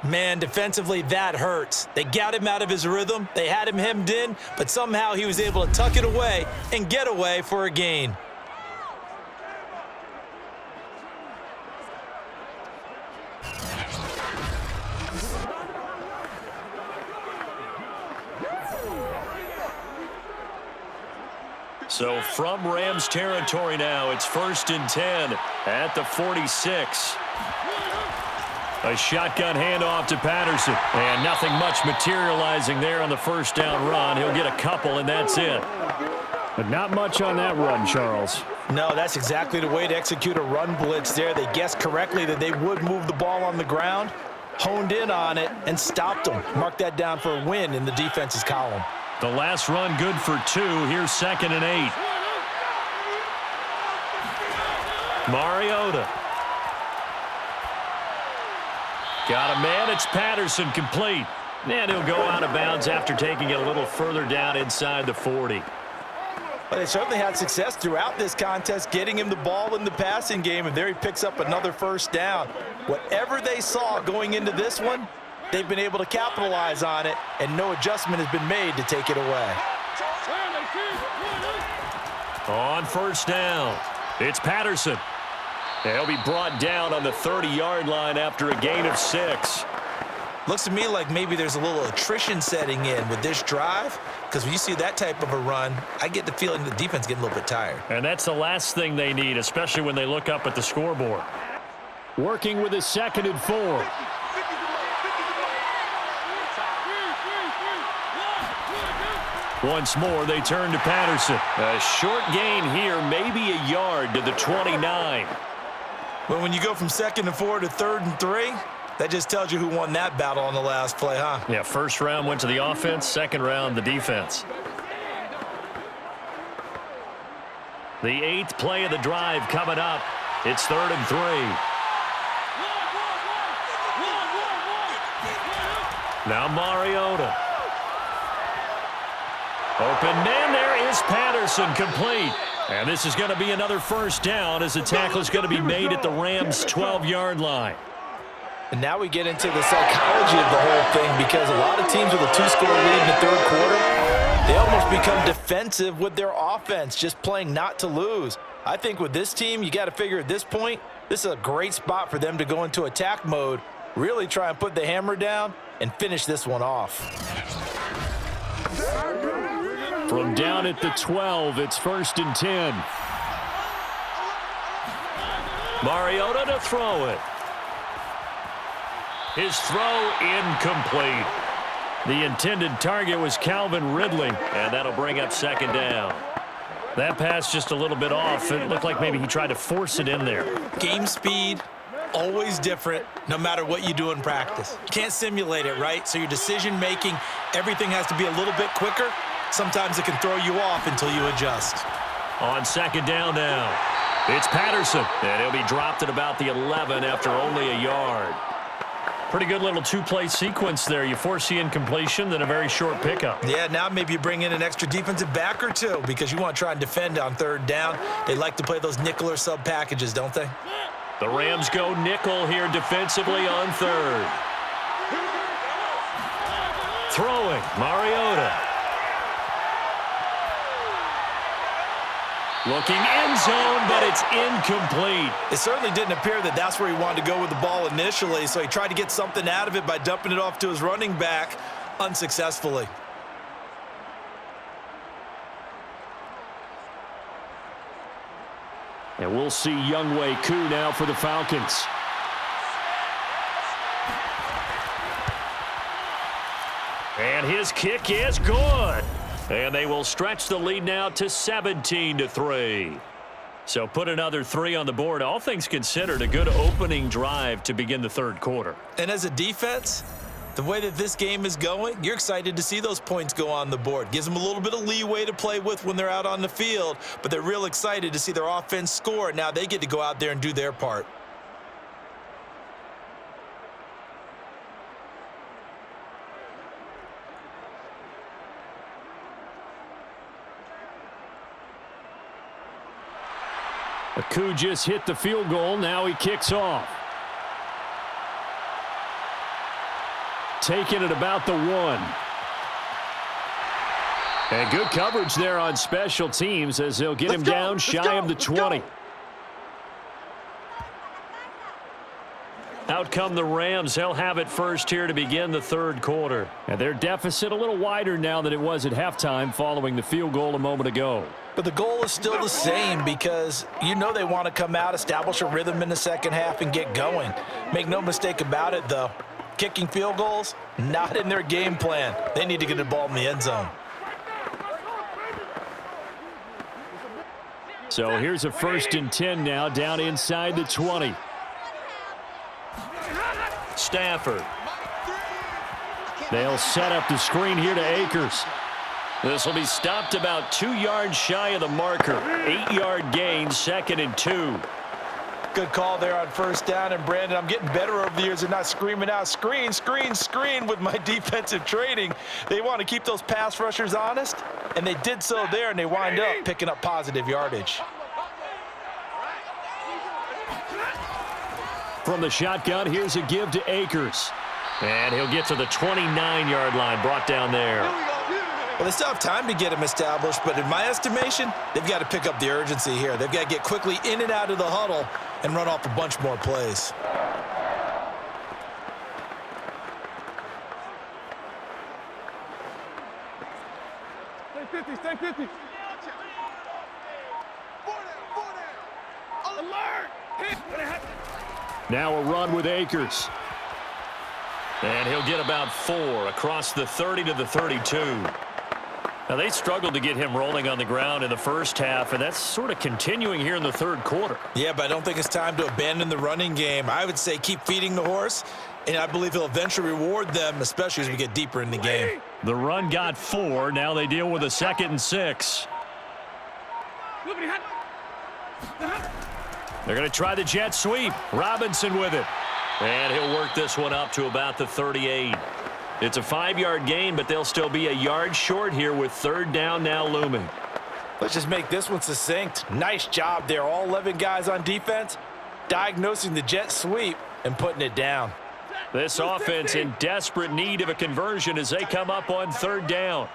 D: Man, defensively, that hurts. They got him out of his rhythm. They had him hemmed in, but somehow he was able to tuck it away and get away for a gain.
C: So from Rams territory now, it's 1st and 10 at the 46. A shotgun handoff to Patterson. And nothing much materializing there on the first down run. He'll get a couple, and that's it.
G: But not much on that run, Charles.
D: No, that's exactly the way to execute a run blitz there. They guessed correctly that they would move the ball on the ground, honed in on it, and stopped them. Mark that down for a win in the defense's column.
C: The last run good for 2. Here's 2nd and 8. Mariota. Got a man. It's Patterson, complete. And he'll go out of bounds after taking it a little further down inside the 40.
D: Well, they certainly had success throughout this contest, getting him the ball in the passing game, and there he picks up another first down. Whatever they saw going into this one, they've been able to capitalize on it, and no adjustment has been made to take it away.
C: On first down, it's Patterson. He'll be brought down on the 30-yard line after a gain of 6.
D: Looks to me like maybe there's a little attrition setting in with this drive, because when you see that type of a run, I get the feeling the defense is getting a little bit tired.
C: And that's the last thing they need, especially when they look up at the scoreboard.
G: Working with his 2nd and 4.
C: Once more, they turn to Patterson. A short gain here, maybe a yard to the 29.
D: But when you go from 2nd and 4 to 3rd and 3, that just tells you who won that battle on the last play, huh?
C: Yeah, first round went to the offense, second round the defense. The 8th play of the drive coming up. It's 3rd and 3. Now Mariota. Open man, there is Patterson, complete. And this is going to be another first down as the tackle is going to be made at the Rams' 12-yard line.
D: And now we get into the psychology of the whole thing, because a lot of teams with a 2-score lead in the 3rd quarter, they almost become defensive with their offense, just playing not to lose. I think with this team, you got to figure at this point, this is a great spot for them to go into attack mode, really try and put the hammer down and finish this one off.
G: From down at the 12, it's 1st and 10.
C: Mariota to throw it. His throw incomplete. The intended target was Calvin Ridley, and that'll bring up 2nd down. That pass just a little bit off. It looked like maybe he tried to force it in there.
D: Game speed, always different, no matter what you do in practice. You can't simulate it, right? So your decision-making, everything has to be a little bit quicker. Sometimes it can throw you off until you adjust.
C: On 2nd down now, it's Patterson, and he'll be dropped at about the 11 after only a yard. Pretty good little 2-play sequence there. You force the incompletion, then a very short pickup.
D: Yeah, now maybe you bring in an extra defensive back or two, because you want to try and defend on 3rd down. They like to play those nickel or sub packages, don't they?
C: The Rams go nickel here defensively on 3rd. Throwing, Mariota. Looking end zone, but it's incomplete.
F: It certainly didn't appear that that's where he wanted to go with the ball initially, so he tried to get something out of it by dumping it off to his running back unsuccessfully.
G: And we'll see Younghoe Koo now for the Falcons.
C: And his kick is good. And they will stretch the lead now to 17-3. So put another 3 on the board. All things considered, a good opening drive to begin the third quarter.
F: And as a defense, the way that this game is going, you're excited to see those points go on the board. Gives them a little bit of leeway to play with when they're out on the field, but they're real excited to see their offense score. Now they get to go out there and do their part.
G: Koo just hit the field goal. Now he kicks off. Taking it about the 1. And good coverage there on special teams as they'll get him down shy of the 20. Out come the Rams. They'll have it first here to begin the third quarter. And their deficit a little wider now than it was at halftime following the field goal a moment ago.
D: But the goal is still the same because you know they want to come out, establish a rhythm in the second half, and get going. Make no mistake about it, though. Kicking field goals, not in their game plan. They need to get the ball in the end zone.
G: So here's a 1st and 10 now down inside the 20.
C: Stafford.
G: They'll set up the screen here to Akers.
C: This will be stopped about 2 yards shy of the marker. 8-yard gain, 2nd and 2.
D: Good call there on first down. And, Brandon, I'm getting better over the years and not screaming out, screen, screen, screen with my defensive training. They want to keep those pass rushers honest, and they did so there, and they wind up picking up positive yardage.
G: From the shotgun, here's a give to Akers.
C: And he'll get to the 29-yard line, brought down there.
F: Well, they still have time to get him established, but in my estimation, they've got to pick up the urgency here. They've got to get quickly in and out of the huddle and run off a bunch more plays.
E: Stay 50. Alert!
G: Now a run with Akers.
C: And he'll get about 4 across the 30 to the 32. Now, they struggled to get him rolling on the ground in the first half, and that's sort of continuing here in the third quarter.
F: Yeah, but I don't think it's time to abandon the running game. I would say keep feeding the horse, and I believe he'll eventually reward them, especially as we get deeper in the game.
G: The run got 4. Now they deal with a 2nd and 6.
C: They're going to try the jet sweep. Robinson with it. And he'll work this one up to about the 38. It's a 5-yard gain, but they'll still be a yard short here with 3rd down now looming.
D: Let's just make this one succinct. Nice job there. All 11 guys on defense diagnosing the jet sweep and putting it down.
C: This offense in desperate need of a conversion as they come up on 3rd down.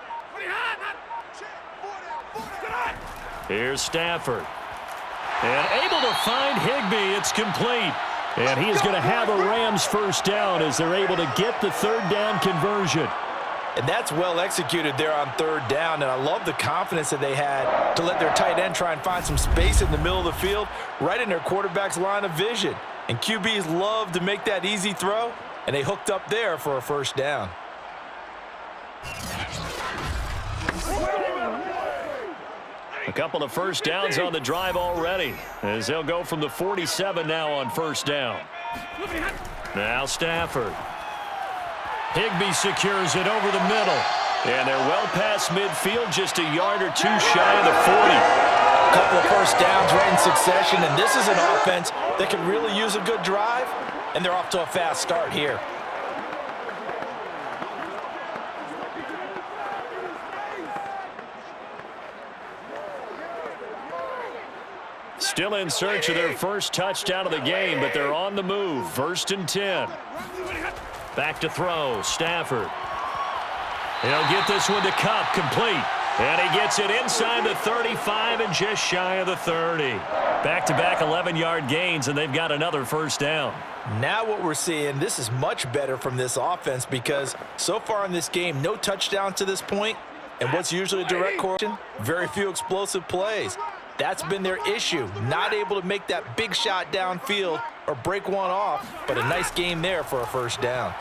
C: Here's Stafford. And able to find Higbee. It's complete.
G: And he is going to have a Rams 1st down as they're able to get the 3rd down conversion.
D: And that's well executed there on 3rd down. And I love the confidence that they had to let their tight end try and find some space in the middle of the field, right in their quarterback's line of vision. And QBs love to make that easy throw, and they hooked up there for a 1st down.
C: A couple of 1st downs on the drive already as they'll go from the 47 now on 1st down. Now Stafford. Higbee secures it over the middle. And they're well past midfield, just a yard or 2 shy of the 40.
D: A couple of 1st downs right in succession, and this is an offense that can really use a good drive, and they're off to a fast start here.
C: Still in search of their first touchdown of the game, but they're on the move. 1st and 10. Back to throw. Stafford. He'll get this one to Cup. Complete. And he gets it inside the 35 and just shy of the 30. Back-to-back 11-yard gains, and they've got another first down.
D: Now what we're seeing, this is much better from this offense because so far in this game, no touchdowns to this point. And what's usually a direct correlation? Very few explosive plays. That's been their issue, not able to make that big shot downfield or break one off, but a nice game there for a first down.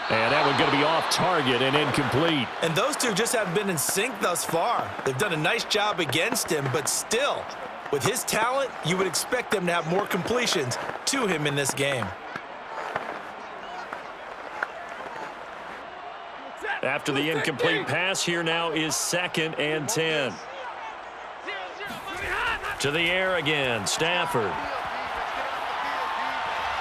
C: And that one's going to be off target and incomplete.
D: And those two just haven't been in sync thus far. They've done a nice job against him, but still, with his talent, you would expect them to have more completions to him in this game.
C: After the incomplete pass, here now is 2nd and 10. To the air again, Stafford.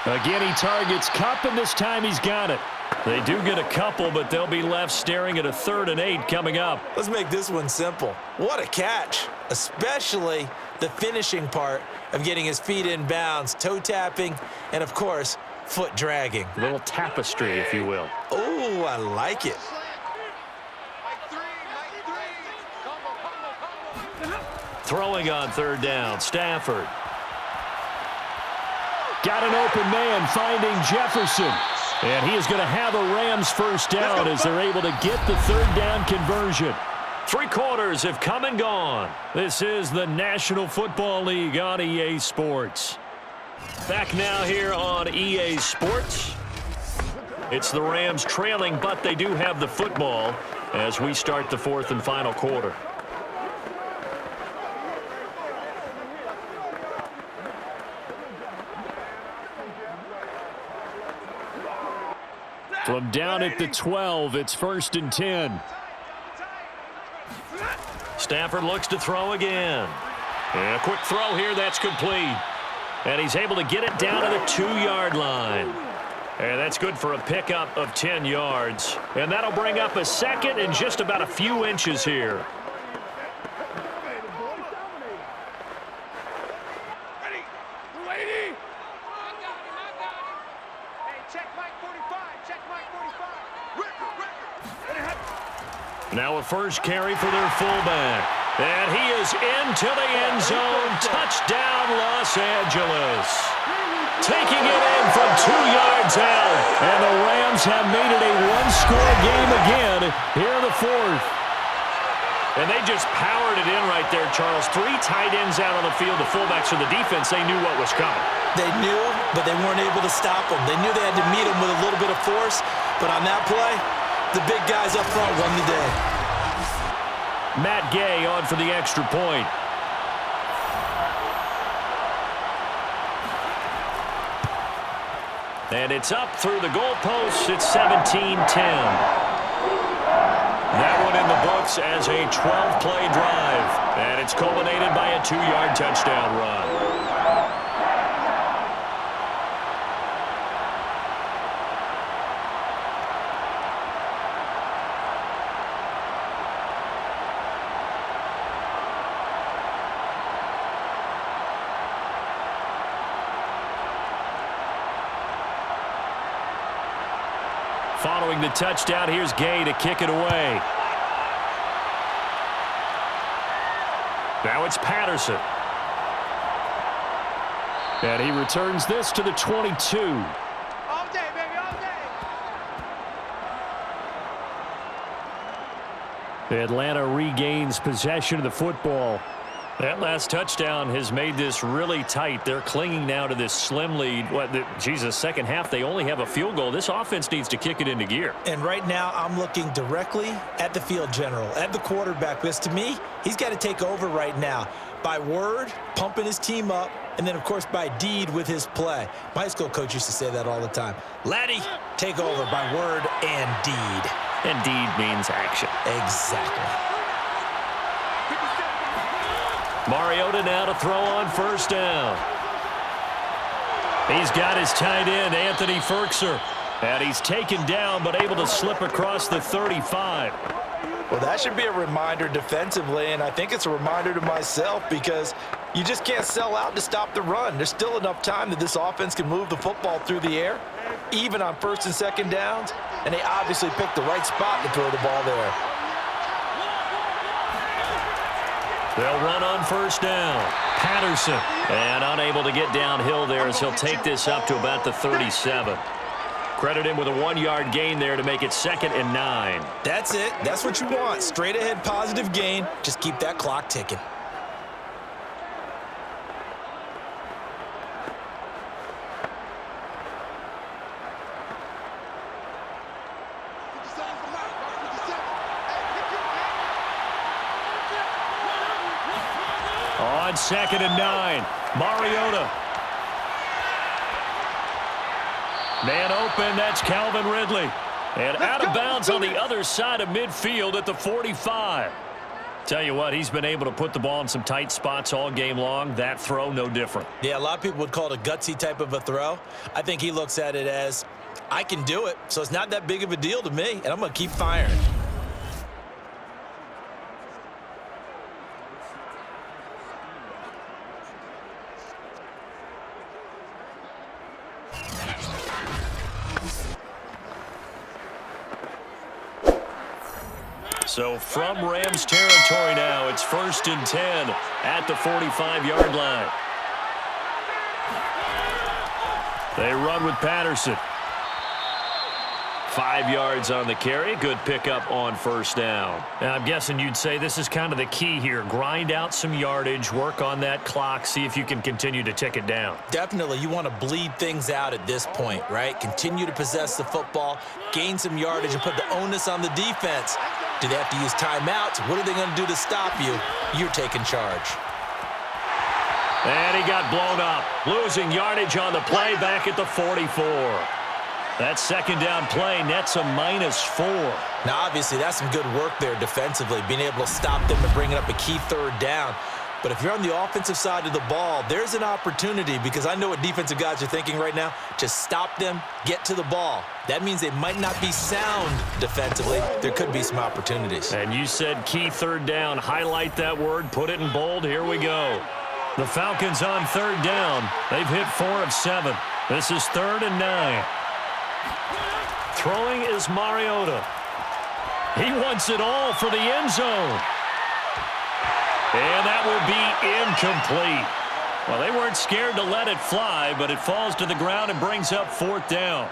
C: Again, he targets Kupp, and this time he's got it. They do get a couple, but they'll be left staring at a 3rd and 8 coming up.
D: Let's make this one simple. What a catch, especially the finishing part of getting his feet in bounds, toe tapping, and of course, foot dragging.
C: A little tapestry, if you will.
D: Oh, I like it.
C: Throwing on 3rd down, Stafford. Got an open man, finding Jefferson. And he is going to have a Rams first down as they're able to get the 3rd down conversion. 3 quarters have come and gone. This is the National Football League on EA Sports. Back now here on EA Sports. It's the Rams trailing, but they do have the football as we start the 4th and final quarter. From down at the 12, it's 1st and 10. Stafford looks to throw again. And a quick throw here, that's complete. And he's able to get it down to the 2-yard line. And that's good for a pickup of 10 yards. And that'll bring up a 2nd and just about a few inches here. Now a first carry for their fullback. And he is into the end zone. Touchdown, Los Angeles. Taking it in from 2 yards out. And the Rams have made it a 1-score game again here in the 4th. And they just powered it in right there, Charles. 3 tight ends out on the field. The fullbacks for the defense, they knew what was coming.
D: They knew, but they weren't able to stop them. They knew they had to meet them with a little bit of force. But on that play, the big guys up front won the day.
C: Matt Gay on for the extra point. And it's up through the goalposts. It's 17-10. That one in the books as a 12-play drive. And it's culminated by a 2-yard touchdown run. Following the touchdown, here's Gay to kick it away. Now it's Patterson. And he returns this to the 22.
J: All day, baby, all day.
C: Atlanta regains possession of the football. That last touchdown has made this really tight. They're clinging now to this slim lead. Second half, they only have a field goal. This offense needs to kick it into gear.
D: And right now, I'm looking directly at the field general, at the quarterback, because to me, he's got to take over right now. By word, pumping his team up, and then, of course, by deed with his play. My high school coach used to say that all the time. Laddie, take over by word and deed.
C: And deed means action.
D: Exactly.
C: Mariota now to throw on first down. He's got his tight end, Anthony Ferkser. And he's taken down, but able to slip across the 35.
D: Well, that should be a reminder defensively, and I think it's a reminder to myself because you just can't sell out to stop the run. There's still enough time that this offense can move the football through the air, even on 1st and 2nd downs, and they obviously picked the right spot to throw the ball there.
C: They'll run on first down. Patterson. And unable to get downhill there as he'll take this up to about the 37. Credit him with a 1-yard gain there to make it 2nd and 9.
F: That's it. That's what you want. Straight ahead positive gain. Just keep that clock ticking.
C: On 2nd and 9, Mariota. Man open, that's Calvin Ridley. And out of bounds on the other side of midfield at the 45. Tell you what, he's been able to put the ball in some tight spots all game long. That throw, no different.
F: Yeah, a lot of people would call it a gutsy type of a throw. I think he looks at it as, I can do it, so it's not that big of a deal to me, and I'm going to keep firing.
C: So from Rams territory now, it's 1st and 10 at the 45-yard line. They run with Patterson. 5 yards on the carry. Good pickup on first down. Now, I'm guessing you'd say this is kind of the key here. Grind out some yardage, work on that clock, see if you can continue to tick it down.
F: Definitely. You want to bleed things out at this point, right? Continue to possess the football, gain some yardage, and put the onus on the defense. Do they have to use timeouts? What are they going to do to stop you? You're taking charge.
C: And he got blown up. Losing yardage on the play back at the 44. That 2nd down play nets a -4.
F: Now, obviously, that's some good work there defensively, being able to stop them and bringing up a key 3rd down. But if you're on the offensive side of the ball, there's an opportunity, because I know what defensive guys are thinking right now. Just stop them, get to the ball. That means they might not be sound defensively. There could be some opportunities.
C: And you said key 3rd down. Highlight that word, put it in bold. Here we go. The Falcons on 3rd down. They've hit 4 of 7. This is 3rd and 9. Throwing is Mariota. He wants it all for the end zone. And that will be incomplete. Well, they weren't scared to let it fly, but it falls to the ground and brings up 4th down.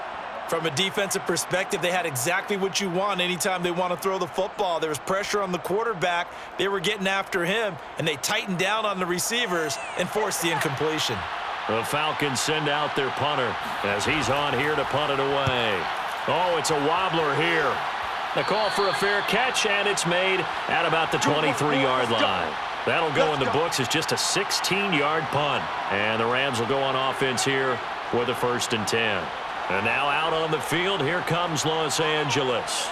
F: From a defensive perspective, they had exactly what you want anytime they want to throw the football. There was pressure on the quarterback. They were getting after him, and they tightened down on the receivers and forced the incompletion.
C: The Falcons send out their punter as he's on here to punt it away. Oh, it's a wobbler here. The call for a fair catch, and it's made at about the 23-yard line. That'll go in the books as just a 16-yard punt. And the Rams will go on offense here with a 1st and 10. And now out on the field, here comes Los Angeles.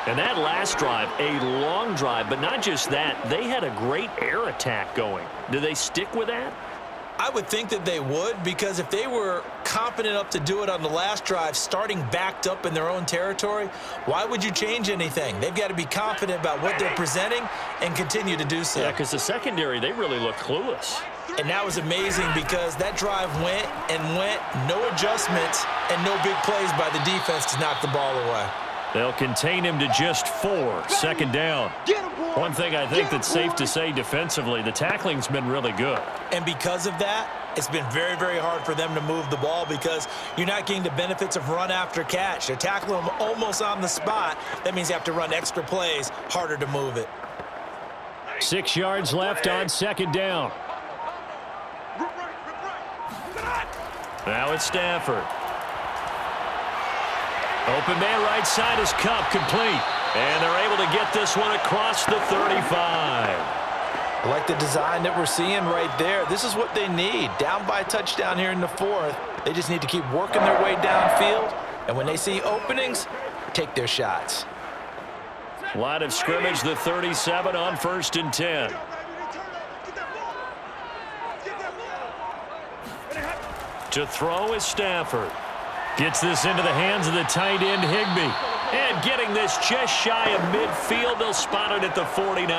C: And that last drive, a long drive, but not just that. They had a great air attack going. Do they stick with that?
F: I would think that they would, because if they were confident enough to do it on the last drive, starting backed up in their own territory, why would you change anything? They've got to be confident about what they're presenting and continue to do so.
C: Yeah, because the secondary, they really looked clueless.
F: And that was amazing, because that drive went and went, no adjustments, and no big plays by the defense to knock the ball away.
C: They'll contain him to just 4, 2nd down. One thing I think that's safe to say defensively, the tackling's been really good.
F: And because of that, it's been very, very hard for them to move the ball, because you're not getting the benefits of run after catch. They're tackling them almost on the spot. That means you have to run extra plays, harder to move it.
C: 6 yards left on 2nd down. Now it's Stafford. Open man right side is Cup, complete. And they're able to get this one across the 35.
D: I like the design that we're seeing right there. This is what they need. Down by a touchdown here in the 4th. They just need to keep working their way downfield. And when they see openings, take their shots.
C: Line of scrimmage, the 37 on 1st and 10. To throw is Stafford. Gets this into the hands of the tight end, Higbee. And getting this just shy of midfield, they'll spot it at the 49.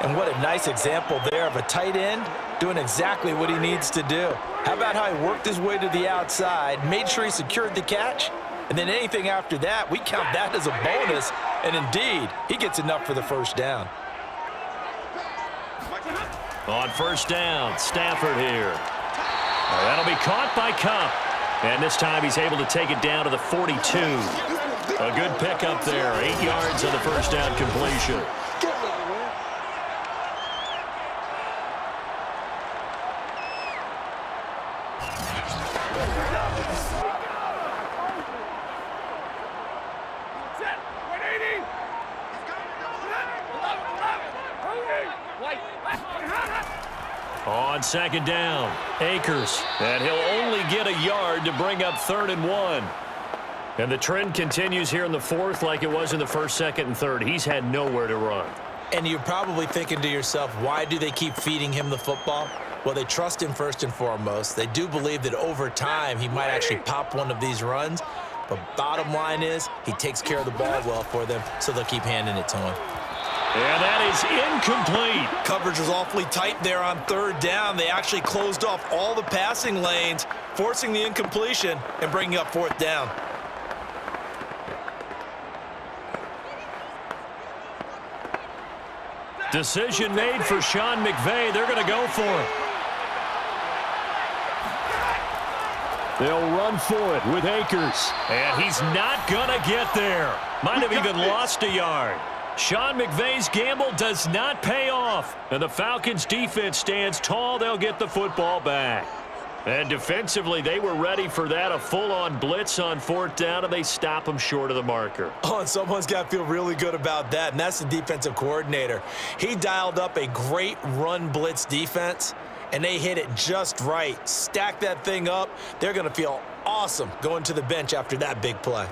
D: And what a nice example there of a tight end doing exactly what he needs to do. How about how he worked his way to the outside, made sure he secured the catch, and then anything after that, we count that as a bonus. And indeed, he gets enough for the 1st down.
C: On first down, Stafford here. That'll be caught by Cup. And this time he's able to take it down to the 42. A good pickup there. 8 yards on the first down completion. On second down, Akers. And he'll only get a yard to bring up 3rd and 1. And the trend continues here in the fourth like it was in the first, second, and third. He's had nowhere to run.
D: And you're probably thinking to yourself, why do they keep feeding him the football? Well, they trust him first and foremost. They do believe that over time he might actually pop one of these runs. But bottom line is he takes care of the ball well for them, so they'll keep handing it to him.
C: And that is incomplete.
F: Coverage was awfully tight there on 3rd down. They actually closed off all the passing lanes, forcing the incompletion and bringing up 4th down.
C: Decision made for Sean McVay. They're going to go for it. They'll run for it with Akers. And he's not going to get there. Might have even lost a yard. Sean McVay's gamble does not pay off. And the Falcons defense stands tall. They'll get the football back. And defensively, they were ready for that. A full-on blitz on 4th down, and they stop him short of the marker.
F: Oh, and someone's got to feel really good about that, and that's the defensive coordinator. He dialed up a great run blitz defense, and they hit it just right. Stack that thing up. They're going to feel awesome going to the bench after that big play.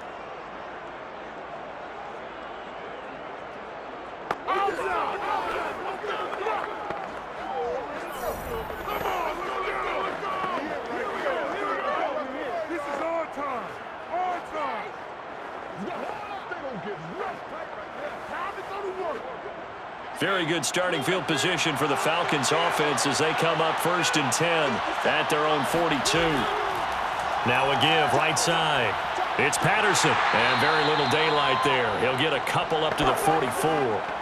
C: Very good starting field position for the Falcons offense as they come up 1st and 10 at their own 42. Now a give right side. It's Patterson, and very little daylight there. He'll get a couple up to the 44.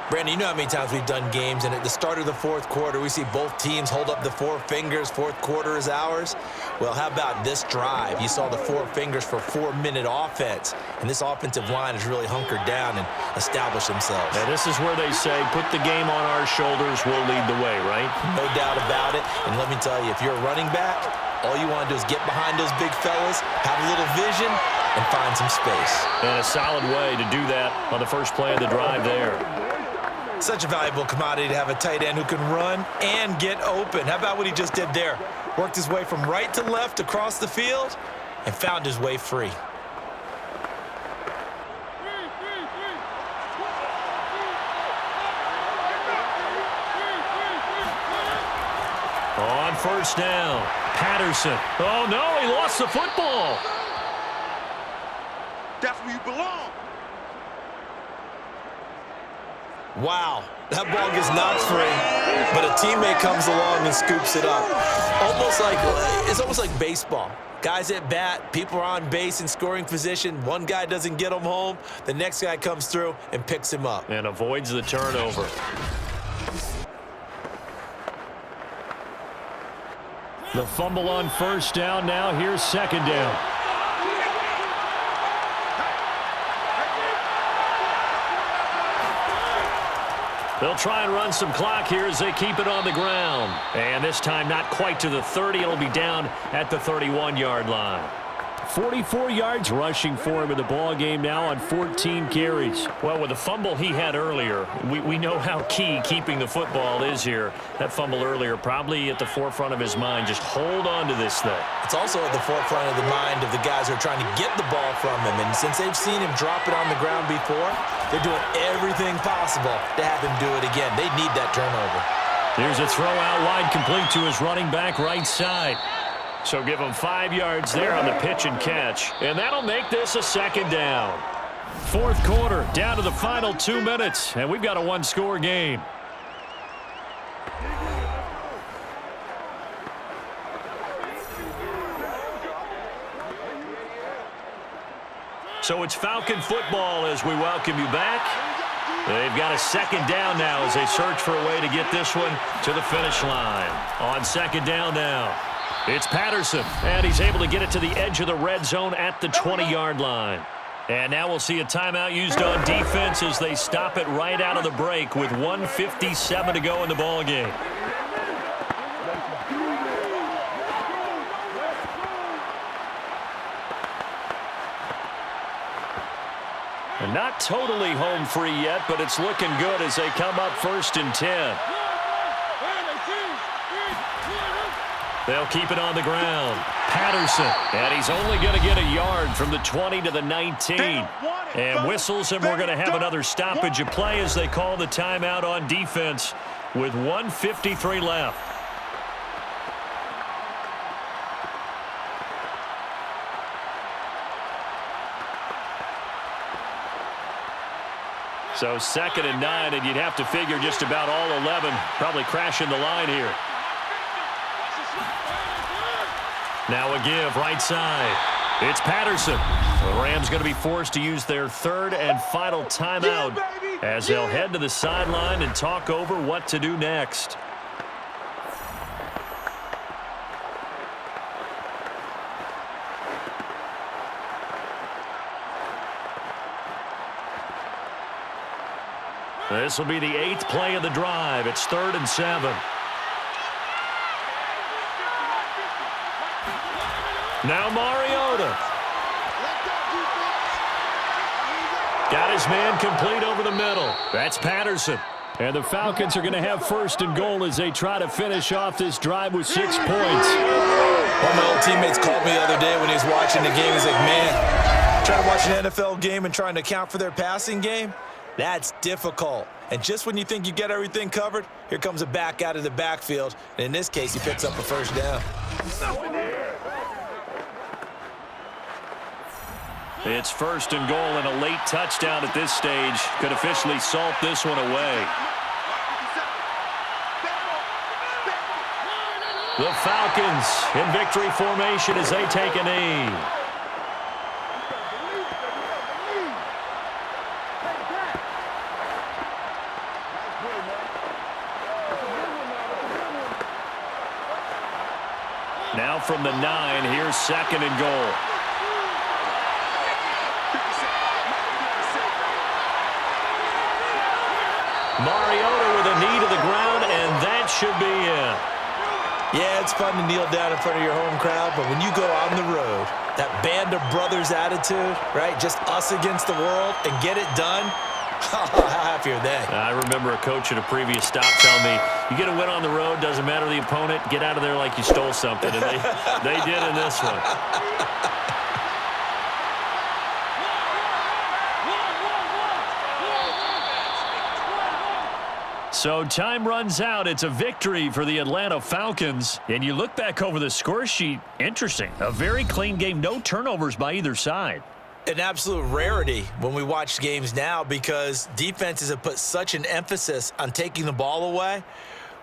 F: Brandon, you know how many times we've done games, and at the start of the 4th quarter, we see both teams hold up the 4 fingers. 4th quarter is ours. Well, how about this drive? You saw the 4 fingers for 4-minute offense, and this offensive line has really hunkered down and established themselves.
C: And this is where they say, put the game on our shoulders, we'll lead the way, right?
F: No doubt about it. And let me tell you, if you're a running back, all you want to do is get behind those big fellas, have a little vision, and find some space.
C: And a solid way to do that on the first play of the drive there.
F: Such a valuable commodity to have a tight end who can run and get open. How about what he just did there? Worked his way from right to left across the field and found his way free.
C: On first down, Patterson. Oh, no, he lost the football.
J: That's where you belong.
F: Wow, that ball gets knocked free, but a teammate comes along and scoops it up. It's almost like baseball. Guys at bat, people are on base in scoring position. One guy doesn't get him home. The next guy comes through and picks him up.
C: And avoids the turnover. The fumble on first down. Now here's 2nd down. They'll try and run some clock here as they keep it on the ground. And this time not quite to the 30. It'll be down at the 31-yard line. 44 yards rushing for him in the ball game now on 14 carries. Well, with the fumble he had earlier, we know how key keeping the football is here. That fumble earlier probably at the forefront of his mind. Just hold on to this thing.
F: It's also at the forefront of the mind of the guys who are trying to get the ball from him. And since they've seen him drop it on the ground before, they're doing everything possible to have him do it again. They need that turnover.
C: Here's a throw out wide, complete to his running back right side. So give him 5 yards there on the pitch and catch. And that'll make this a 2nd down. 4th quarter, down to the final 2 minutes. And we've got a 1-score game. So it's Falcon football as we welcome you back. They've got a second down now as they search for a way to get this one to the finish line. On second down now, it's Patterson, and he's able to get it to the edge of the red zone at the 20-yard line. And now we'll see a timeout used on defense as they stop it right out of the break with 1:57 to go in the ballgame. And not totally home free yet, but it's looking good as they come up 1st and 10. They'll keep it on the ground. Patterson, and he's only going to get a yard from the 20 to the 19. And whistles, and we're going to have another stoppage of play as they call the timeout on defense with 1:53 left. So 2nd and 9, and you'd have to figure just about all 11 probably crashing the line here. Now a give right side. It's Patterson. The Rams going to be forced to use their 3rd and final timeout as they'll head to the sideline and talk over what to do next. This will be the 8th play of the drive. It's 3rd and 7. Now Mariota. Got his man complete over the middle. That's Patterson. And the Falcons are going to have 1st and goal as they try to finish off this drive with 6 points.
D: One of my old teammates called me the other day when he was watching the game. He's like, man, trying to watch an NFL game and trying to account for their passing game, that's difficult. And just when you think you get everything covered, here comes a back out of the backfield. And in this case, he picks up a 1st down.
C: It's 1st and goal, and a late touchdown at this stage could officially salt this one away. The Falcons in victory formation as they take a knee. Now from the 9, here's 2nd and goal. Mariota with a knee to the ground, and that should be it.
D: Yeah, it's fun to kneel down in front of your home crowd, but when you go on the road, that band of brothers attitude, right, just us against the world, and get it done, how happy are they?
C: I remember a coach at a previous stop telling me, you get a win on the road, doesn't matter the opponent, get out of there like you stole something, and they did in this one. So time runs out. It's a victory for the Atlanta Falcons. And you look back over the score sheet, interesting. A very clean game, no turnovers by either side.
D: An absolute rarity when we watch games now because defenses have put such an emphasis on taking the ball away.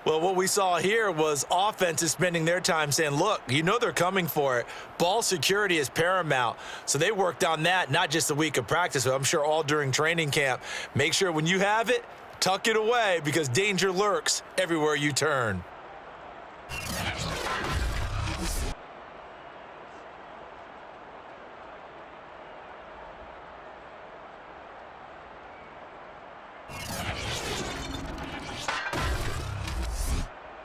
D: Well, what we saw here was offenses spending their time saying, look, you know they're coming for it. Ball security is paramount. So they worked on that, not just a week of practice, but I'm sure all during training camp. Make sure when you have it, tuck it away because danger lurks everywhere you turn.